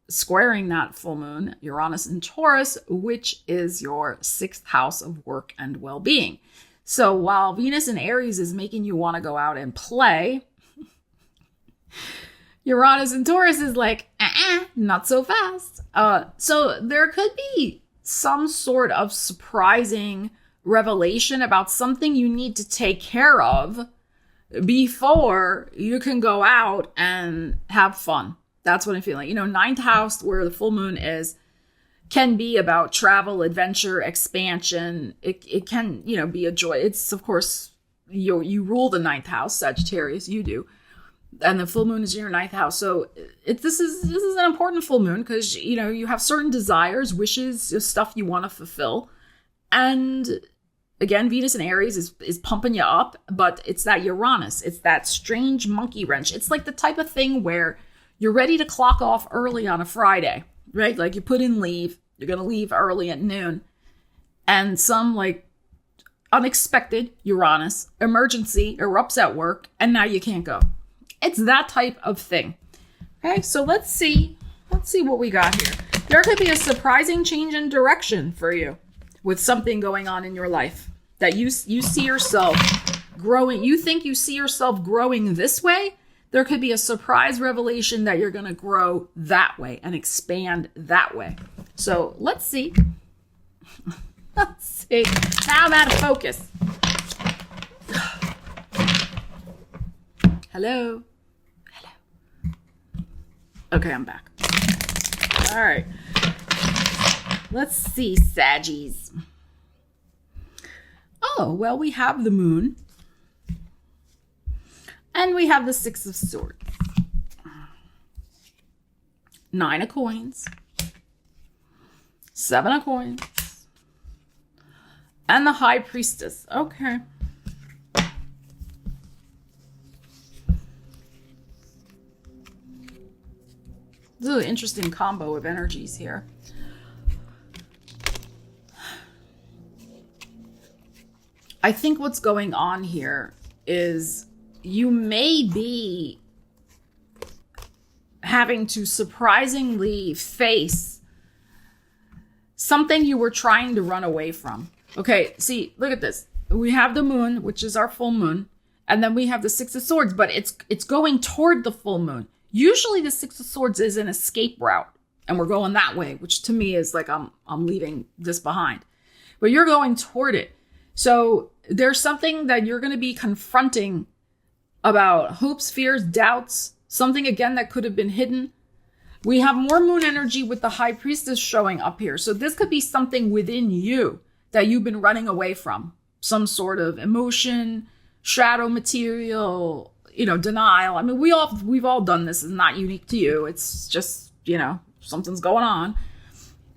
squaring that full moon, Uranus in Taurus, which is your 6th house of work and well-being. So while Venus in Aries is making you want to go out and play, Uranus in Taurus is like, not so fast. So there could be some sort of surprising revelation about something you need to take care of before you can go out and have fun. That's what I'm feeling. 9th house, where the full moon is, can be about travel, adventure, expansion. It can, be a joy. It's, of course, you rule the 9th house, Sagittarius, you do. And the full moon is in your 9th house. So this is an important full moon because, you have certain desires, wishes, stuff you want to fulfill. And again, Venus in Aries is pumping you up, but it's that Uranus. It's that strange monkey wrench. It's like the type of thing where you're ready to clock off early on a Friday, right? Like you put in leave, you're going to leave early at noon, and some like unexpected Uranus emergency erupts at work, and now you can't go. It's that type of thing. Okay, so let's see what we got here. There could be a surprising change in direction for you with something going on in your life that you see yourself growing. You think you see yourself growing this way. there could be a surprise revelation that you're going to grow that way and expand that way. So let's see. Let's see. Now I'm out of focus. Hello. Hello. Okay, I'm back. All right. Let's see, Saggies. Oh, well, we have the moon. And we have the Six of Swords. 9 of coins. 7 of coins. And the High Priestess. Okay. This is an interesting combo of energies here. I think what's going on here is you may be having to surprisingly face something you were trying to run away from. Okay, see, look at this. We have the moon, which is our full moon, and then we have the Six of Swords, but it's going toward the full moon. Usually the Six of Swords is an escape route, and we're going that way, which to me is like I'm leaving this behind. But you're going toward it. So there's something that you're going to be confronting about hopes, fears, doubts, something again that could have been hidden. We have more moon energy with the High Priestess showing up here. So this could be something within you that you've been running away from. Some sort of emotion, shadow material, denial. I mean, we've all done this. It's not unique to you. It's just, something's going on.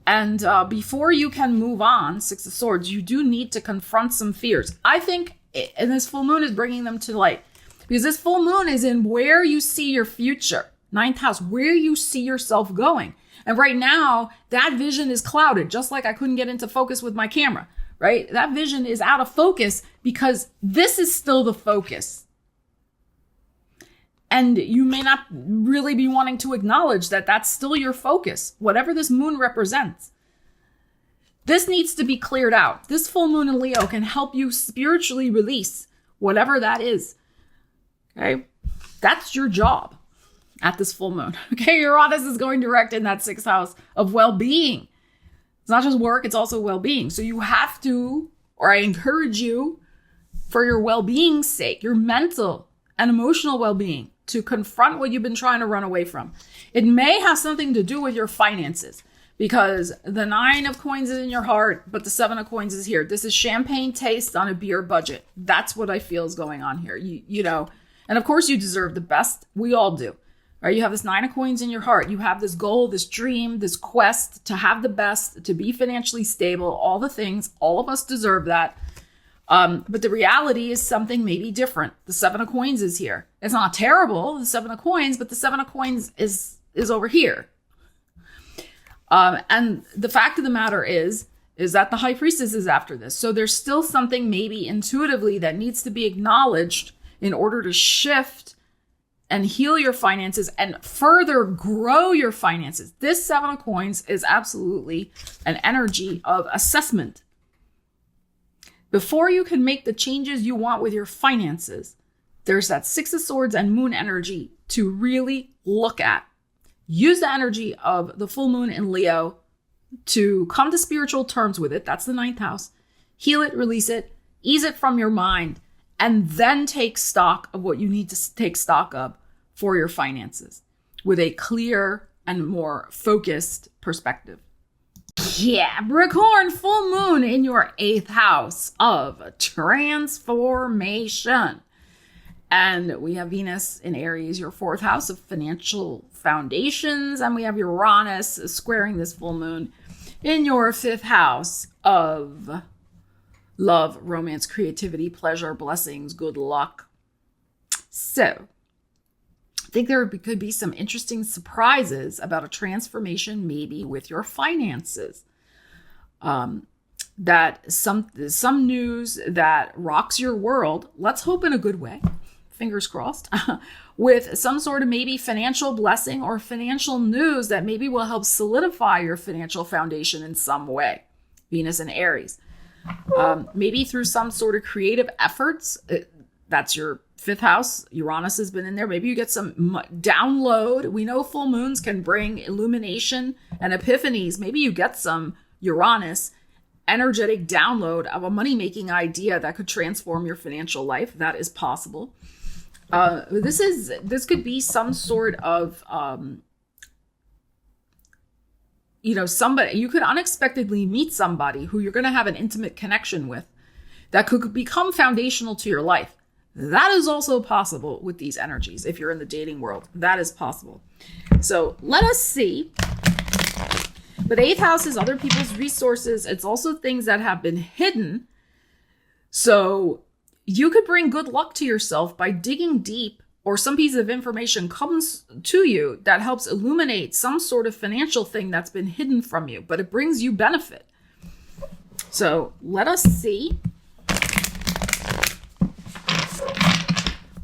And before you can move on, Six of Swords, you do need to confront some fears. I think, and this full moon is bringing them to light, because this full moon is in where you see your future. 9th house, where you see yourself going. And right now, that vision is clouded, just like I couldn't get into focus with my camera, right? That vision is out of focus because this is still the focus. And you may not really be wanting to acknowledge that that's still your focus, whatever this moon represents. This needs to be cleared out. This full moon in Leo can help you spiritually release whatever that is. Okay? That's your job at this full moon. Okay? Uranus is going direct in that 6th house of well-being. It's not just work, it's also well-being. So you have to, or I encourage you, for your well-being's sake, your mental and emotional well-being, to confront what you've been trying to run away from. It may have something to do with your finances, because the 9 of coins is in your heart, but the 7 of coins is here. This is champagne taste on a beer budget. That's what I feel is going on here. And of course you deserve the best. We all do. Right? You have this 9 of coins in your heart. You have this goal, this dream, this quest to have the best, to be financially stable, all the things. All of us deserve that. But the reality is something maybe different. The 7 of coins is here. It's not terrible, the 7 of coins, but the 7 of coins is over here. And the fact of the matter is that the High Priestess is after this. So there's still something maybe intuitively that needs to be acknowledged in order to shift and heal your finances and further grow your finances. This 7 of coins is absolutely an energy of assessment. Before you can make the changes you want with your finances, there's that 6 of Swords and moon energy to really look at. Use the energy of the full moon in Leo to come to spiritual terms with it. That's the 9th house. Heal it, release it, ease it from your mind, and then take stock of what you need to take stock of for your finances with a clear and more focused perspective. Capricorn, full moon in your 8th house of transformation. And we have Venus in Aries, your 4th house of financial foundations. And we have Uranus squaring this full moon in your 5th house of love, romance, creativity, pleasure, blessings, good luck. So I think there could be some interesting surprises about a transformation, maybe with your finances. That some news that rocks your world. Let's hope in a good way. Fingers crossed. With some sort of maybe financial blessing or financial news that maybe will help solidify your financial foundation in some way. Venus and Aries. Maybe through some sort of creative efforts. That's your fifth house, Uranus has been in there. Maybe you get some download. We know full moons can bring illumination and epiphanies. Maybe you get some Uranus energetic download of a money-making idea that could transform your financial life. That is possible. This could be some sort of, somebody, you could unexpectedly meet somebody who you're going to have an intimate connection with that could become foundational to your life. That is also possible with these energies. If you're in the dating world, that is possible. So let us see. But eighth house is other people's resources. It's also things that have been hidden. So you could bring good luck to yourself by digging deep, or some piece of information comes to you that helps illuminate some sort of financial thing that's been hidden from you, but it brings you benefit. So let us see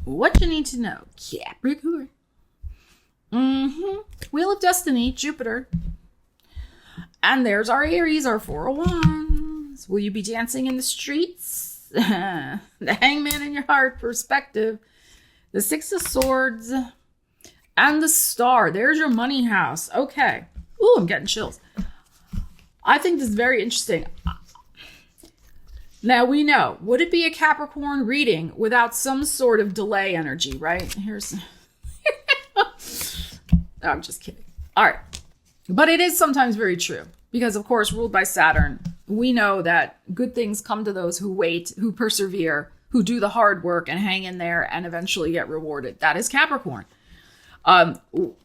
what you need to know. Capricorn. Wheel of Destiny, Jupiter. And there's our Aries, our 401s. Will you be dancing in the streets? The Hangman in your heart, perspective. The Six of Swords. And the Star. There's your money house. Okay. Ooh, I'm getting chills. I think this is very interesting. Now we know, would it be a Capricorn reading without some sort of delay energy, right? Here's, I'm just kidding. All right. But it is sometimes very true because, of course, ruled by Saturn, we know that good things come to those who wait, who persevere, who do the hard work and hang in there and eventually get rewarded. That is Capricorn.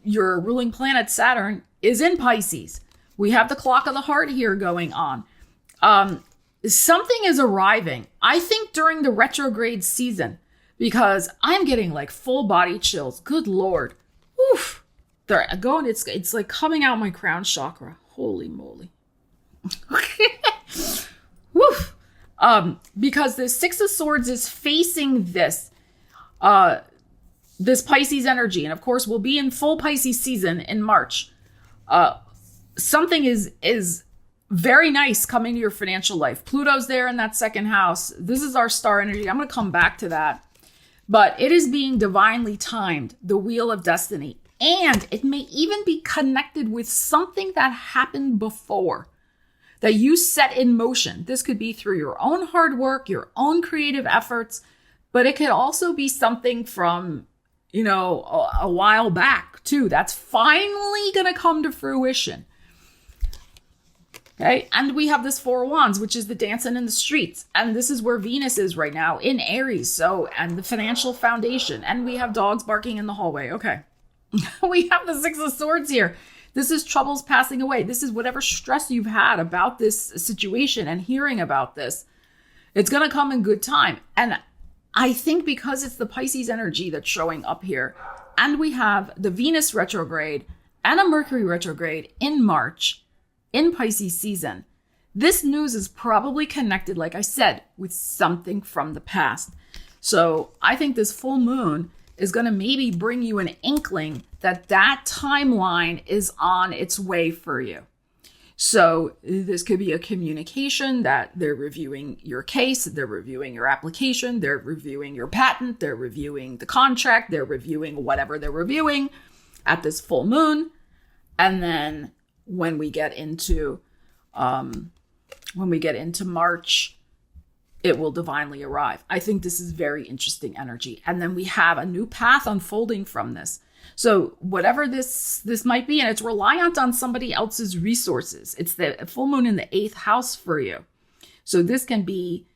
Your ruling planet, Saturn, is in Pisces. We have the clock of the heart here going on. Something is arriving, I think, during the retrograde season, because I'm getting like full body chills. Good Lord. Oof. They're going, it's like coming out my crown chakra. Holy moly. Woof. Because the Six of Swords is facing this Pisces energy. And of course, we'll be in full Pisces season in March. Something is very nice coming to your financial life. Pluto's there in that second house. This is our star energy. I'm going to come back to that. But it is being divinely timed, the Wheel of Destiny. And it may even be connected with something that happened before that you set in motion. This could be through your own hard work, your own creative efforts, but it could also be something from, a while back too. That's finally going to come to fruition. Okay. And we have this Four of Wands, which is the dancing in the streets. And this is where Venus is right now in Aries. So, and the financial foundation. And we have dogs barking in the hallway. Okay. We have the Six of Swords here. This is troubles passing away. This is whatever stress you've had about this situation and hearing about this. It's going to come in good time. And I think because it's the Pisces energy that's showing up here, and we have the Venus retrograde and a Mercury retrograde in March in Pisces season, this news is probably connected, like I said, with something from the past. So I think this full moon is going to maybe bring you an inkling that timeline is on its way for you. So this could be a communication that they're reviewing your case, they're reviewing your application, they're reviewing your patent, they're reviewing the contract, they're reviewing whatever they're reviewing at this full moon. And then when we get into March, it will divinely arrive. I think this is very interesting energy. And then we have a new path unfolding from this. So whatever this might be, and it's reliant on somebody else's resources. It's the full moon in the 8th house for you. So this can be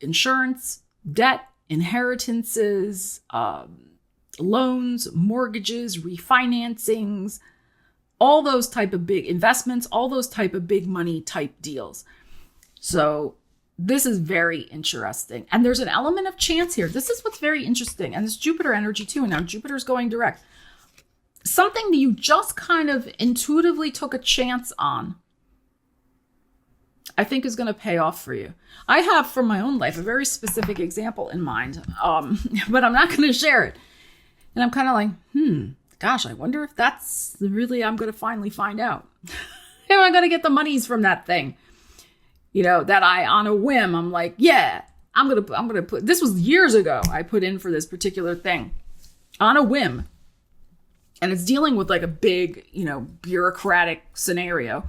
insurance, debt, inheritances, loans, mortgages, refinancings, all those type of big investments, all those type of big money type deals. So this is very interesting. And there's an element of chance here. This is what's very interesting. And this Jupiter energy too. And now Jupiter's going direct. Something that you just kind of intuitively took a chance on, I think is going to pay off for you. I have from my own life a very specific example in mind, but I'm not going to share it. And I'm kind of like, gosh, I wonder if that's really, I'm going to finally find out. Am I going to get the monies from that thing? That I, on a whim, I'm like, yeah, I'm gonna put, this was years ago, I put in for this particular thing on a whim. And it's dealing with like a big, bureaucratic scenario.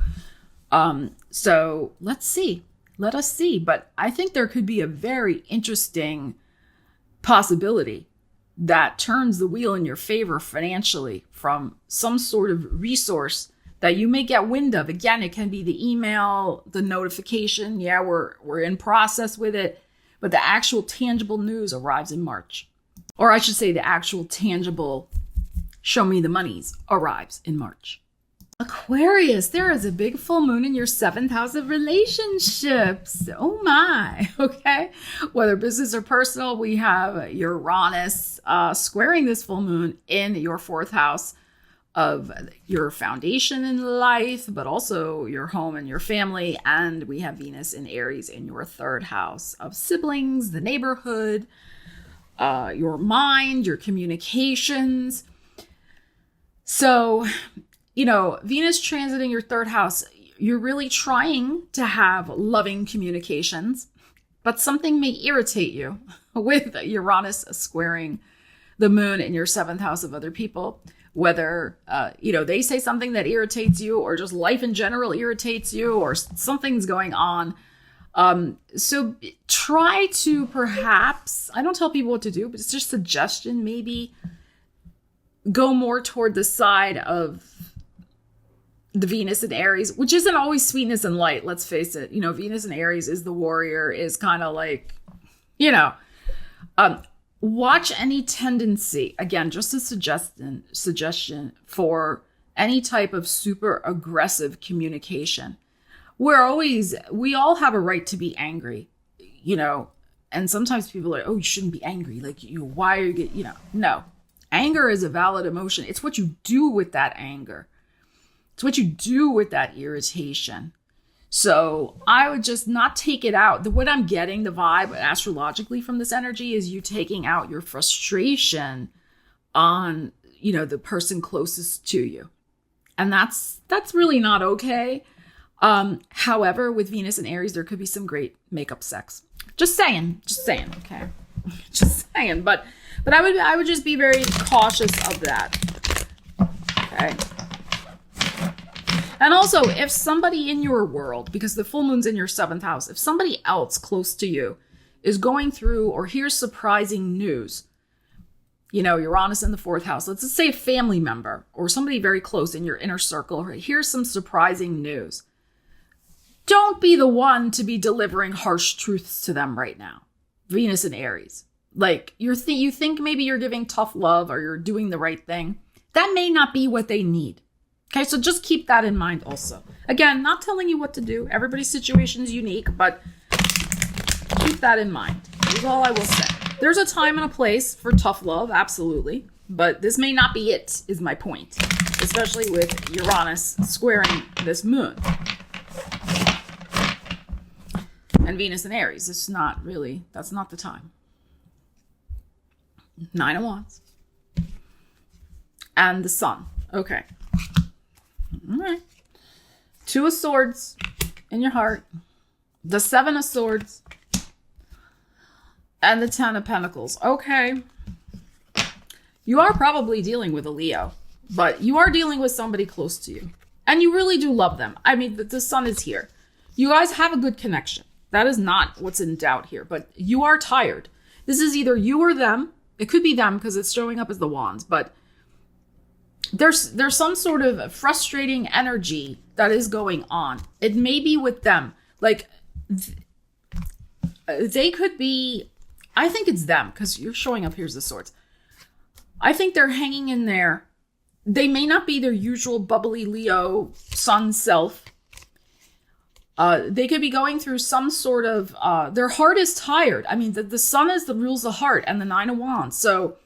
So let's see. Let us see. But I think there could be a very interesting possibility that turns the wheel in your favor financially from some sort of resource that you may get wind of. Again, it can be the email, the notification. Yeah, we're in process with it. But the actual tangible news arrives in March. Or I should say the actual tangible show me the monies arrives in March. Aquarius, there is a big full moon in your 7th house of relationships. Oh my, okay. Whether business or personal, we have Uranus squaring this full moon in your 4th house of your foundation in life, but also your home and your family. And we have Venus in Aries in your 3rd house of siblings, the neighborhood, your mind, your communications. So, Venus transiting your 3rd house, you're really trying to have loving communications, but something may irritate you with Uranus squaring the moon in your 7th house of other people, whether, they say something that irritates you or just life in general irritates you or something's going on. So try to perhaps, I don't tell people what to do, but it's just a suggestion, maybe go more toward the side of the Venus in Aries, which isn't always sweetness and light. Let's face it. Venus in Aries is the warrior, is kind of like, watch any tendency, again, just a suggestion for any type of super aggressive communication. We all have a right to be angry, and sometimes people are, oh, you shouldn't be angry. Like, why are you, no. Anger is a valid emotion. It's what you do with that anger. It's what you do with that irritation. So I would just not take it out. What I'm getting, the vibe astrologically from this energy is you taking out your frustration on, the person closest to you. And that's really not okay. However, with Venus and Aries, there could be some great makeup sex. Just saying, okay? Just saying, but I would just be very cautious of that. Okay. And also, if somebody in your world, because the full moon's in your 7th house, if somebody else close to you is going through or hears surprising news, Uranus in the 4th house, let's just say a family member or somebody very close in your inner circle, here's some surprising news. Don't be the one to be delivering harsh truths to them right now. Venus in Aries. Like, you think maybe you're giving tough love or you're doing the right thing. That may not be what they need. Okay, so just keep that in mind also. Again, not telling you what to do. Everybody's situation is unique, but keep that in mind. Is all I will say. There's a time and a place for tough love, absolutely. But this may not be it, is my point. Especially with Uranus squaring this moon. And Venus in Aries. That's not the time. 9 of Wands. And the Sun. Okay. All right. 2 of Swords in your heart. The 7 of Swords. And the 10 of Pentacles. Okay. You are probably dealing with a Leo. But you are dealing with somebody close to you. And you really do love them. I mean, the Sun is here. You guys have a good connection. That is not what's in doubt here. But you are tired. This is either you or them. It could be them because it's showing up as the Wands. But there's some sort of frustrating energy that is going on. It may be with them. Like, they could be, I think it's them because you're showing up, here's the Swords. I think they're hanging in there. They may not be their usual bubbly Leo sun self. They could be going through some sort of, their heart is tired. I mean, the Sun is the rules the heart and the 9 of Wands. So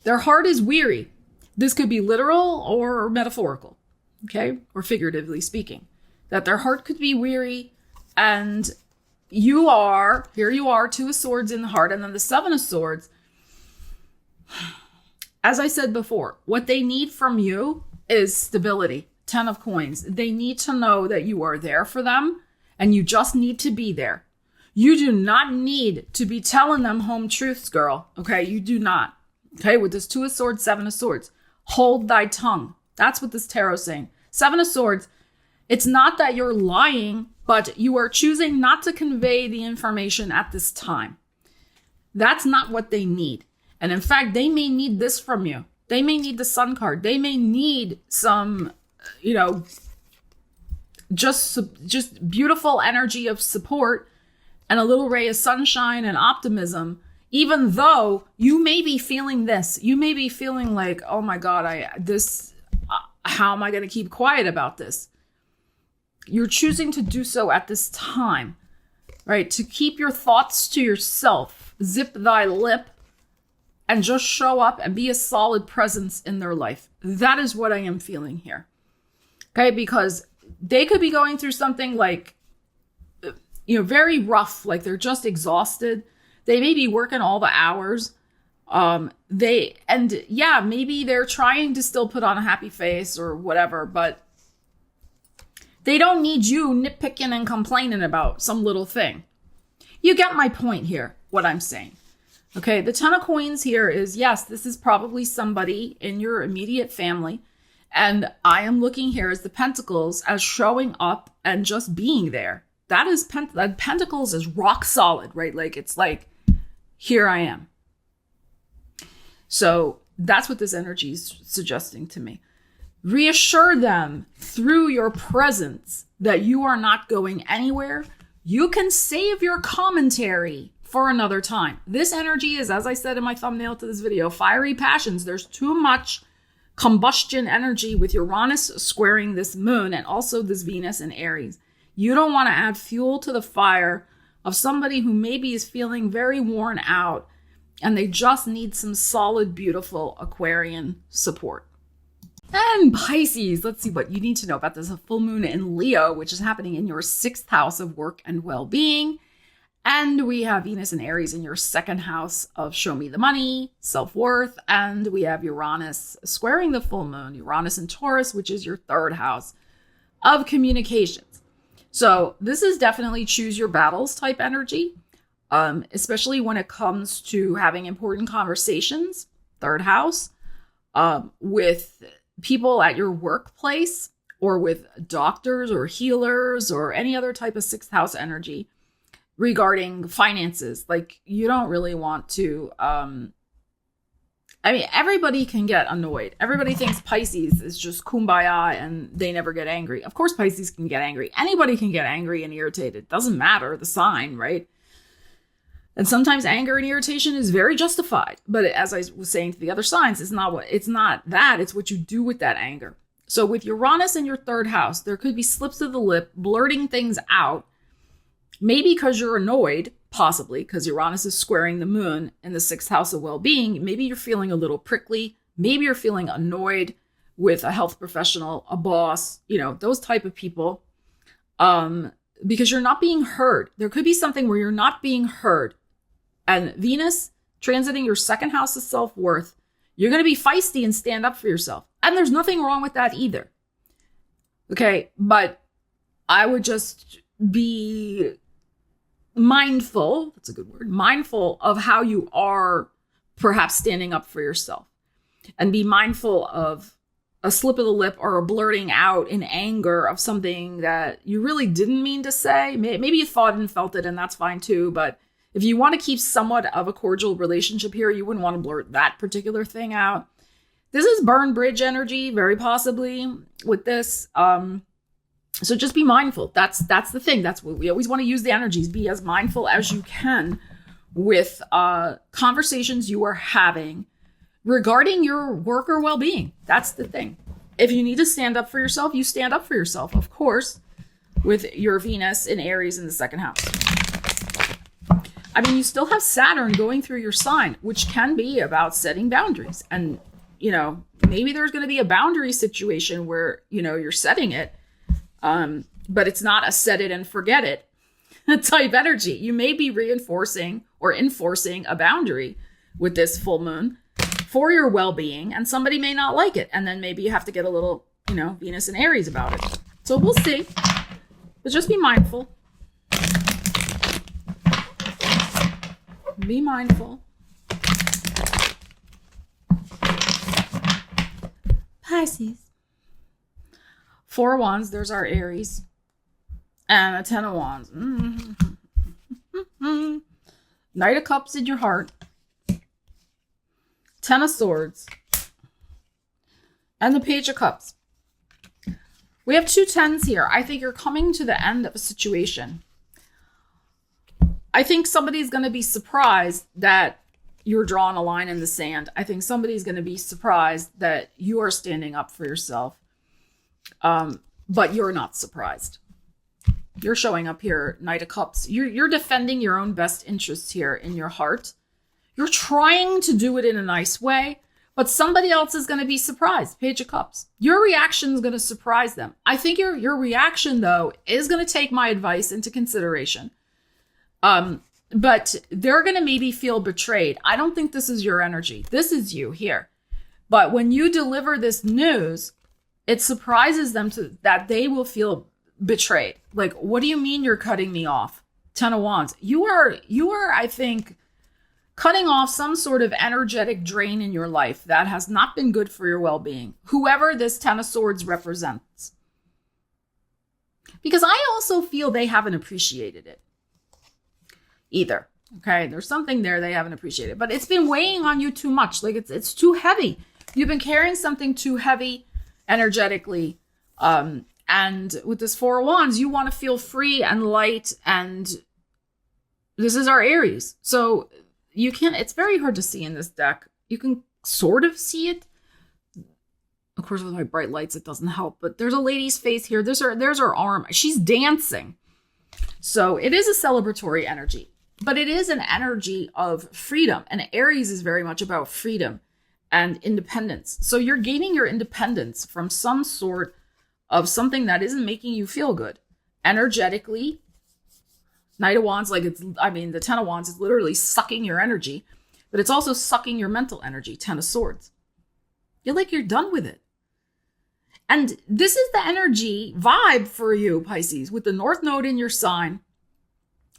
their heart is weary. This could be literal or metaphorical, okay? Or figuratively speaking. That their heart could be weary and here you are, 2 of Swords in the heart and then the 7 of Swords. As I said before, what they need from you is stability. 10 of Coins. They need to know that you are there for them and you just need to be there. You do not need to be telling them home truths, girl. Okay, you do not. Okay, with this 2 of Swords, 7 of Swords, hold thy tongue. That's what this tarot is saying. 7 of Swords, it's not that you're lying, but you are choosing not to convey the information at this time. That's not what they need. And in fact, they may need this from you. They may need the Sun card. They may need some, just beautiful energy of support and a little ray of sunshine and optimism, even though you may be feeling this. You may be feeling like, oh my God, how am I going to keep quiet about this? You're choosing to do so at this time, right? To keep your thoughts to yourself, zip thy lip, and just show up and be a solid presence in their life. That is what I am feeling here. Okay, because they could be going through something like, very rough, like they're just exhausted. They may be working all the hours. Maybe they're trying to still put on a happy face or whatever, but they don't need you nitpicking and complaining about some little thing. You get my point here, what I'm saying. Okay, the 10 of Coins here is, yes, this is probably somebody in your immediate family. And I am looking here as the Pentacles as showing up and just being there. That is, Pentacles is rock solid, right? Like, it's like, here I am. So that's what this energy is suggesting to me. Reassure them through your presence that you are not going anywhere. You can save your commentary for another time. This energy is, as I said in my thumbnail to this video, fiery passions. There's too much combustion energy with Uranus squaring this moon and also this Venus in Aries. You don't want to add fuel to the fire of somebody who maybe is feeling very worn out and they just need some solid, beautiful Aquarian support. And Pisces, let's see what you need to know about this. A full moon in Leo, which is happening in your 6th house of work and well-being. And we have Venus and Aries in your 2nd house of show me the money, self-worth. And we have Uranus squaring the full moon, Uranus in Taurus, which is your 3rd house of communications. So this is definitely choose your battles type energy, especially when it comes to having important conversations, 3rd house, with people at your workplace or with doctors or healers or any other type of 6th house energy regarding finances. Like, you don't really want to, everybody can get annoyed. Everybody thinks Pisces is just kumbaya and they never get angry. Of course, Pisces can get angry. Anybody can get angry and irritated. Doesn't matter the sign, right? And sometimes anger and irritation is very justified. But as I was saying to the other signs, it's not that, it's what you do with that anger. So with Uranus in your 3rd house, there could be slips of the lip, blurting things out, maybe because you're annoyed, possibly because Uranus is squaring the moon in the 6th house of well-being. Maybe you're feeling a little prickly. Maybe you're feeling annoyed with a health professional, a boss, those type of people, because you're not being heard. There could be something where you're not being heard. And Venus transiting your 2nd house of self-worth, you're going to be feisty and stand up for yourself. And there's nothing wrong with that either. Okay, but I would just be mindful, that's a good word, mindful of how you are perhaps standing up for yourself. And be mindful of a slip of the lip or a blurting out in anger of something that you really didn't mean to say. Maybe you thought and felt it, and that's fine too. But if you want to keep somewhat of a cordial relationship here, you wouldn't want to blurt that particular thing out. This is burn bridge energy, very possibly, with this. So just be mindful. That's the thing. That's what we always want to use the energies. Be as mindful as you can with conversations you are having regarding your work or well-being. That's the thing. If you need to stand up for yourself, you stand up for yourself, of course, with your Venus in Aries in the 2nd house. You still have Saturn going through your sign, which can be about setting boundaries. And, maybe there's going to be a boundary situation where, you're setting it, but it's not a set it and forget it type energy. You may be reinforcing or enforcing a boundary with this full moon for your well-being, and somebody may not like it. And then maybe you have to get a little, Venus and Aries about it. So we'll see. But just be mindful. Be mindful. Pisces. 4 of Wands, there's our Aries. And a 10 of Wands. Knight of Cups in your heart. 10 of Swords. And the Page of Cups. We have 2 10s here. I think you're coming to the end of a situation. I think somebody's going to be surprised that you're drawing a line in the sand. I think somebody's going to be surprised that you are standing up for yourself. But you're not surprised. You're showing up here, Knight of Cups. You're defending your own best interests here in your heart. You're trying to do it in a nice way, but somebody else is going to be surprised. Page of Cups. Your reaction is going to surprise them. I think your reaction, though, is going to take my advice into consideration. But they're going to maybe feel betrayed. I don't think this is your energy. This is you here. But when you deliver this news, it surprises them that they will feel betrayed. Like, what do you mean you're cutting me off? 10 of Wands. You are, I think, cutting off some sort of energetic drain in your life that has not been good for your well-being. Whoever this 10 of Swords represents. Because I also feel they haven't appreciated it either. Okay, there's something there they haven't appreciated, but it's been weighing on you too much. Like it's too heavy. You've been carrying something too heavy energetically. And with this 4 of Wands, you want to feel free and light. And this is our Aries. So you can't, it's very hard to see in this deck. You can sort of see it. Of course, with my bright lights, it doesn't help, but there's a lady's face here. There's her arm. She's dancing. So it is a celebratory energy. But it is an energy of freedom. And Aries is very much about freedom and independence. So you're gaining your independence from some sort of something that isn't making you feel good. Energetically, Knight of Wands, the 10 of Wands is literally sucking your energy, but it's also sucking your mental energy, 10 of Swords. You're done with it. And this is the energy vibe for you, Pisces, with the North Node in your sign,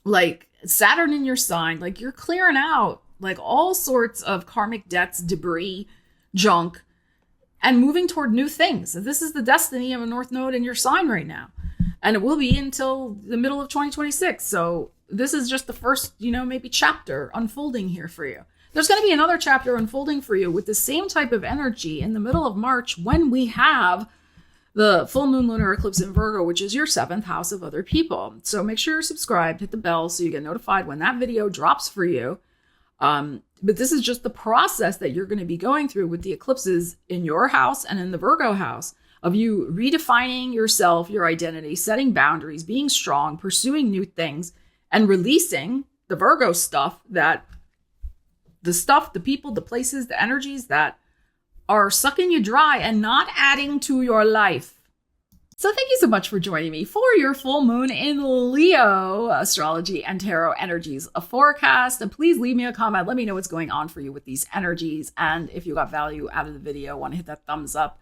like Saturn in your sign, like you're clearing out like all sorts of karmic debts, debris, junk, and moving toward new things. This is the destiny of a North Node in your sign right now. And it will be until the middle of 2026. So this is just the first, maybe chapter unfolding here for you. There's going to be another chapter unfolding for you with the same type of energy in the middle of March when we have the full moon lunar eclipse in Virgo, which is your 7th house of other people. So make sure you're subscribed, hit the bell so you get notified when that video drops for you. But this is just the process that you're going to be going through with the eclipses in your house and in the Virgo house of you redefining yourself, your identity, setting boundaries, being strong, pursuing new things, and releasing the Virgo stuff the people, the places, the energies that are sucking you dry and not adding to your life. So thank you so much for joining me for your full moon in Leo astrology and tarot energies, a forecast. And please leave me a comment. Let me know what's going on for you with these energies. And if you got value out of the video, want to hit that thumbs up.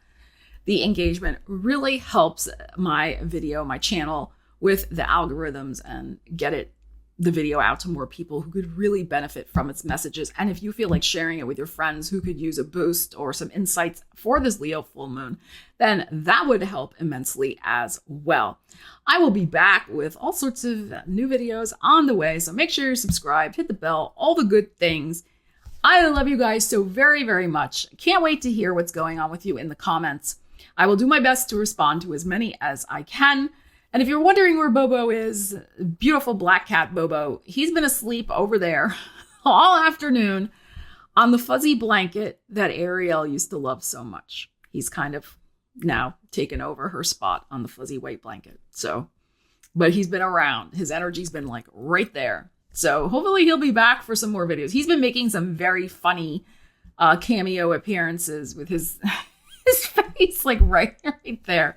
The engagement really helps my video, my channel with the algorithms and get the video out to more people who could really benefit from its messages. And if you feel like sharing it with your friends who could use a boost or some insights for this Leo full moon, then that would help immensely as well. I will be back with all sorts of new videos on the way. So make sure you're subscribed, hit the bell, all the good things. I love you guys so very, very much. Can't wait to hear what's going on with you in the comments. I will do my best to respond to as many as I can. And if you're wondering where Bobo is, beautiful black cat Bobo, he's been asleep over there all afternoon on the fuzzy blanket that Ariel used to love so much. He's kind of now taken over her spot on the fuzzy white blanket. But he's been around. His energy's been like right there. So hopefully he'll be back for some more videos. He's been making some very funny cameo appearances with his face like right there.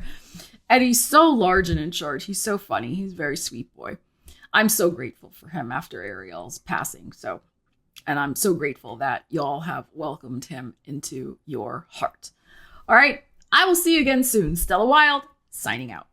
And he's so large and in charge. He's so funny. He's a very sweet boy. I'm so grateful for him after Ariel's passing. And I'm so grateful that y'all have welcomed him into your heart. All right. I will see you again soon. Stella Wild, signing out.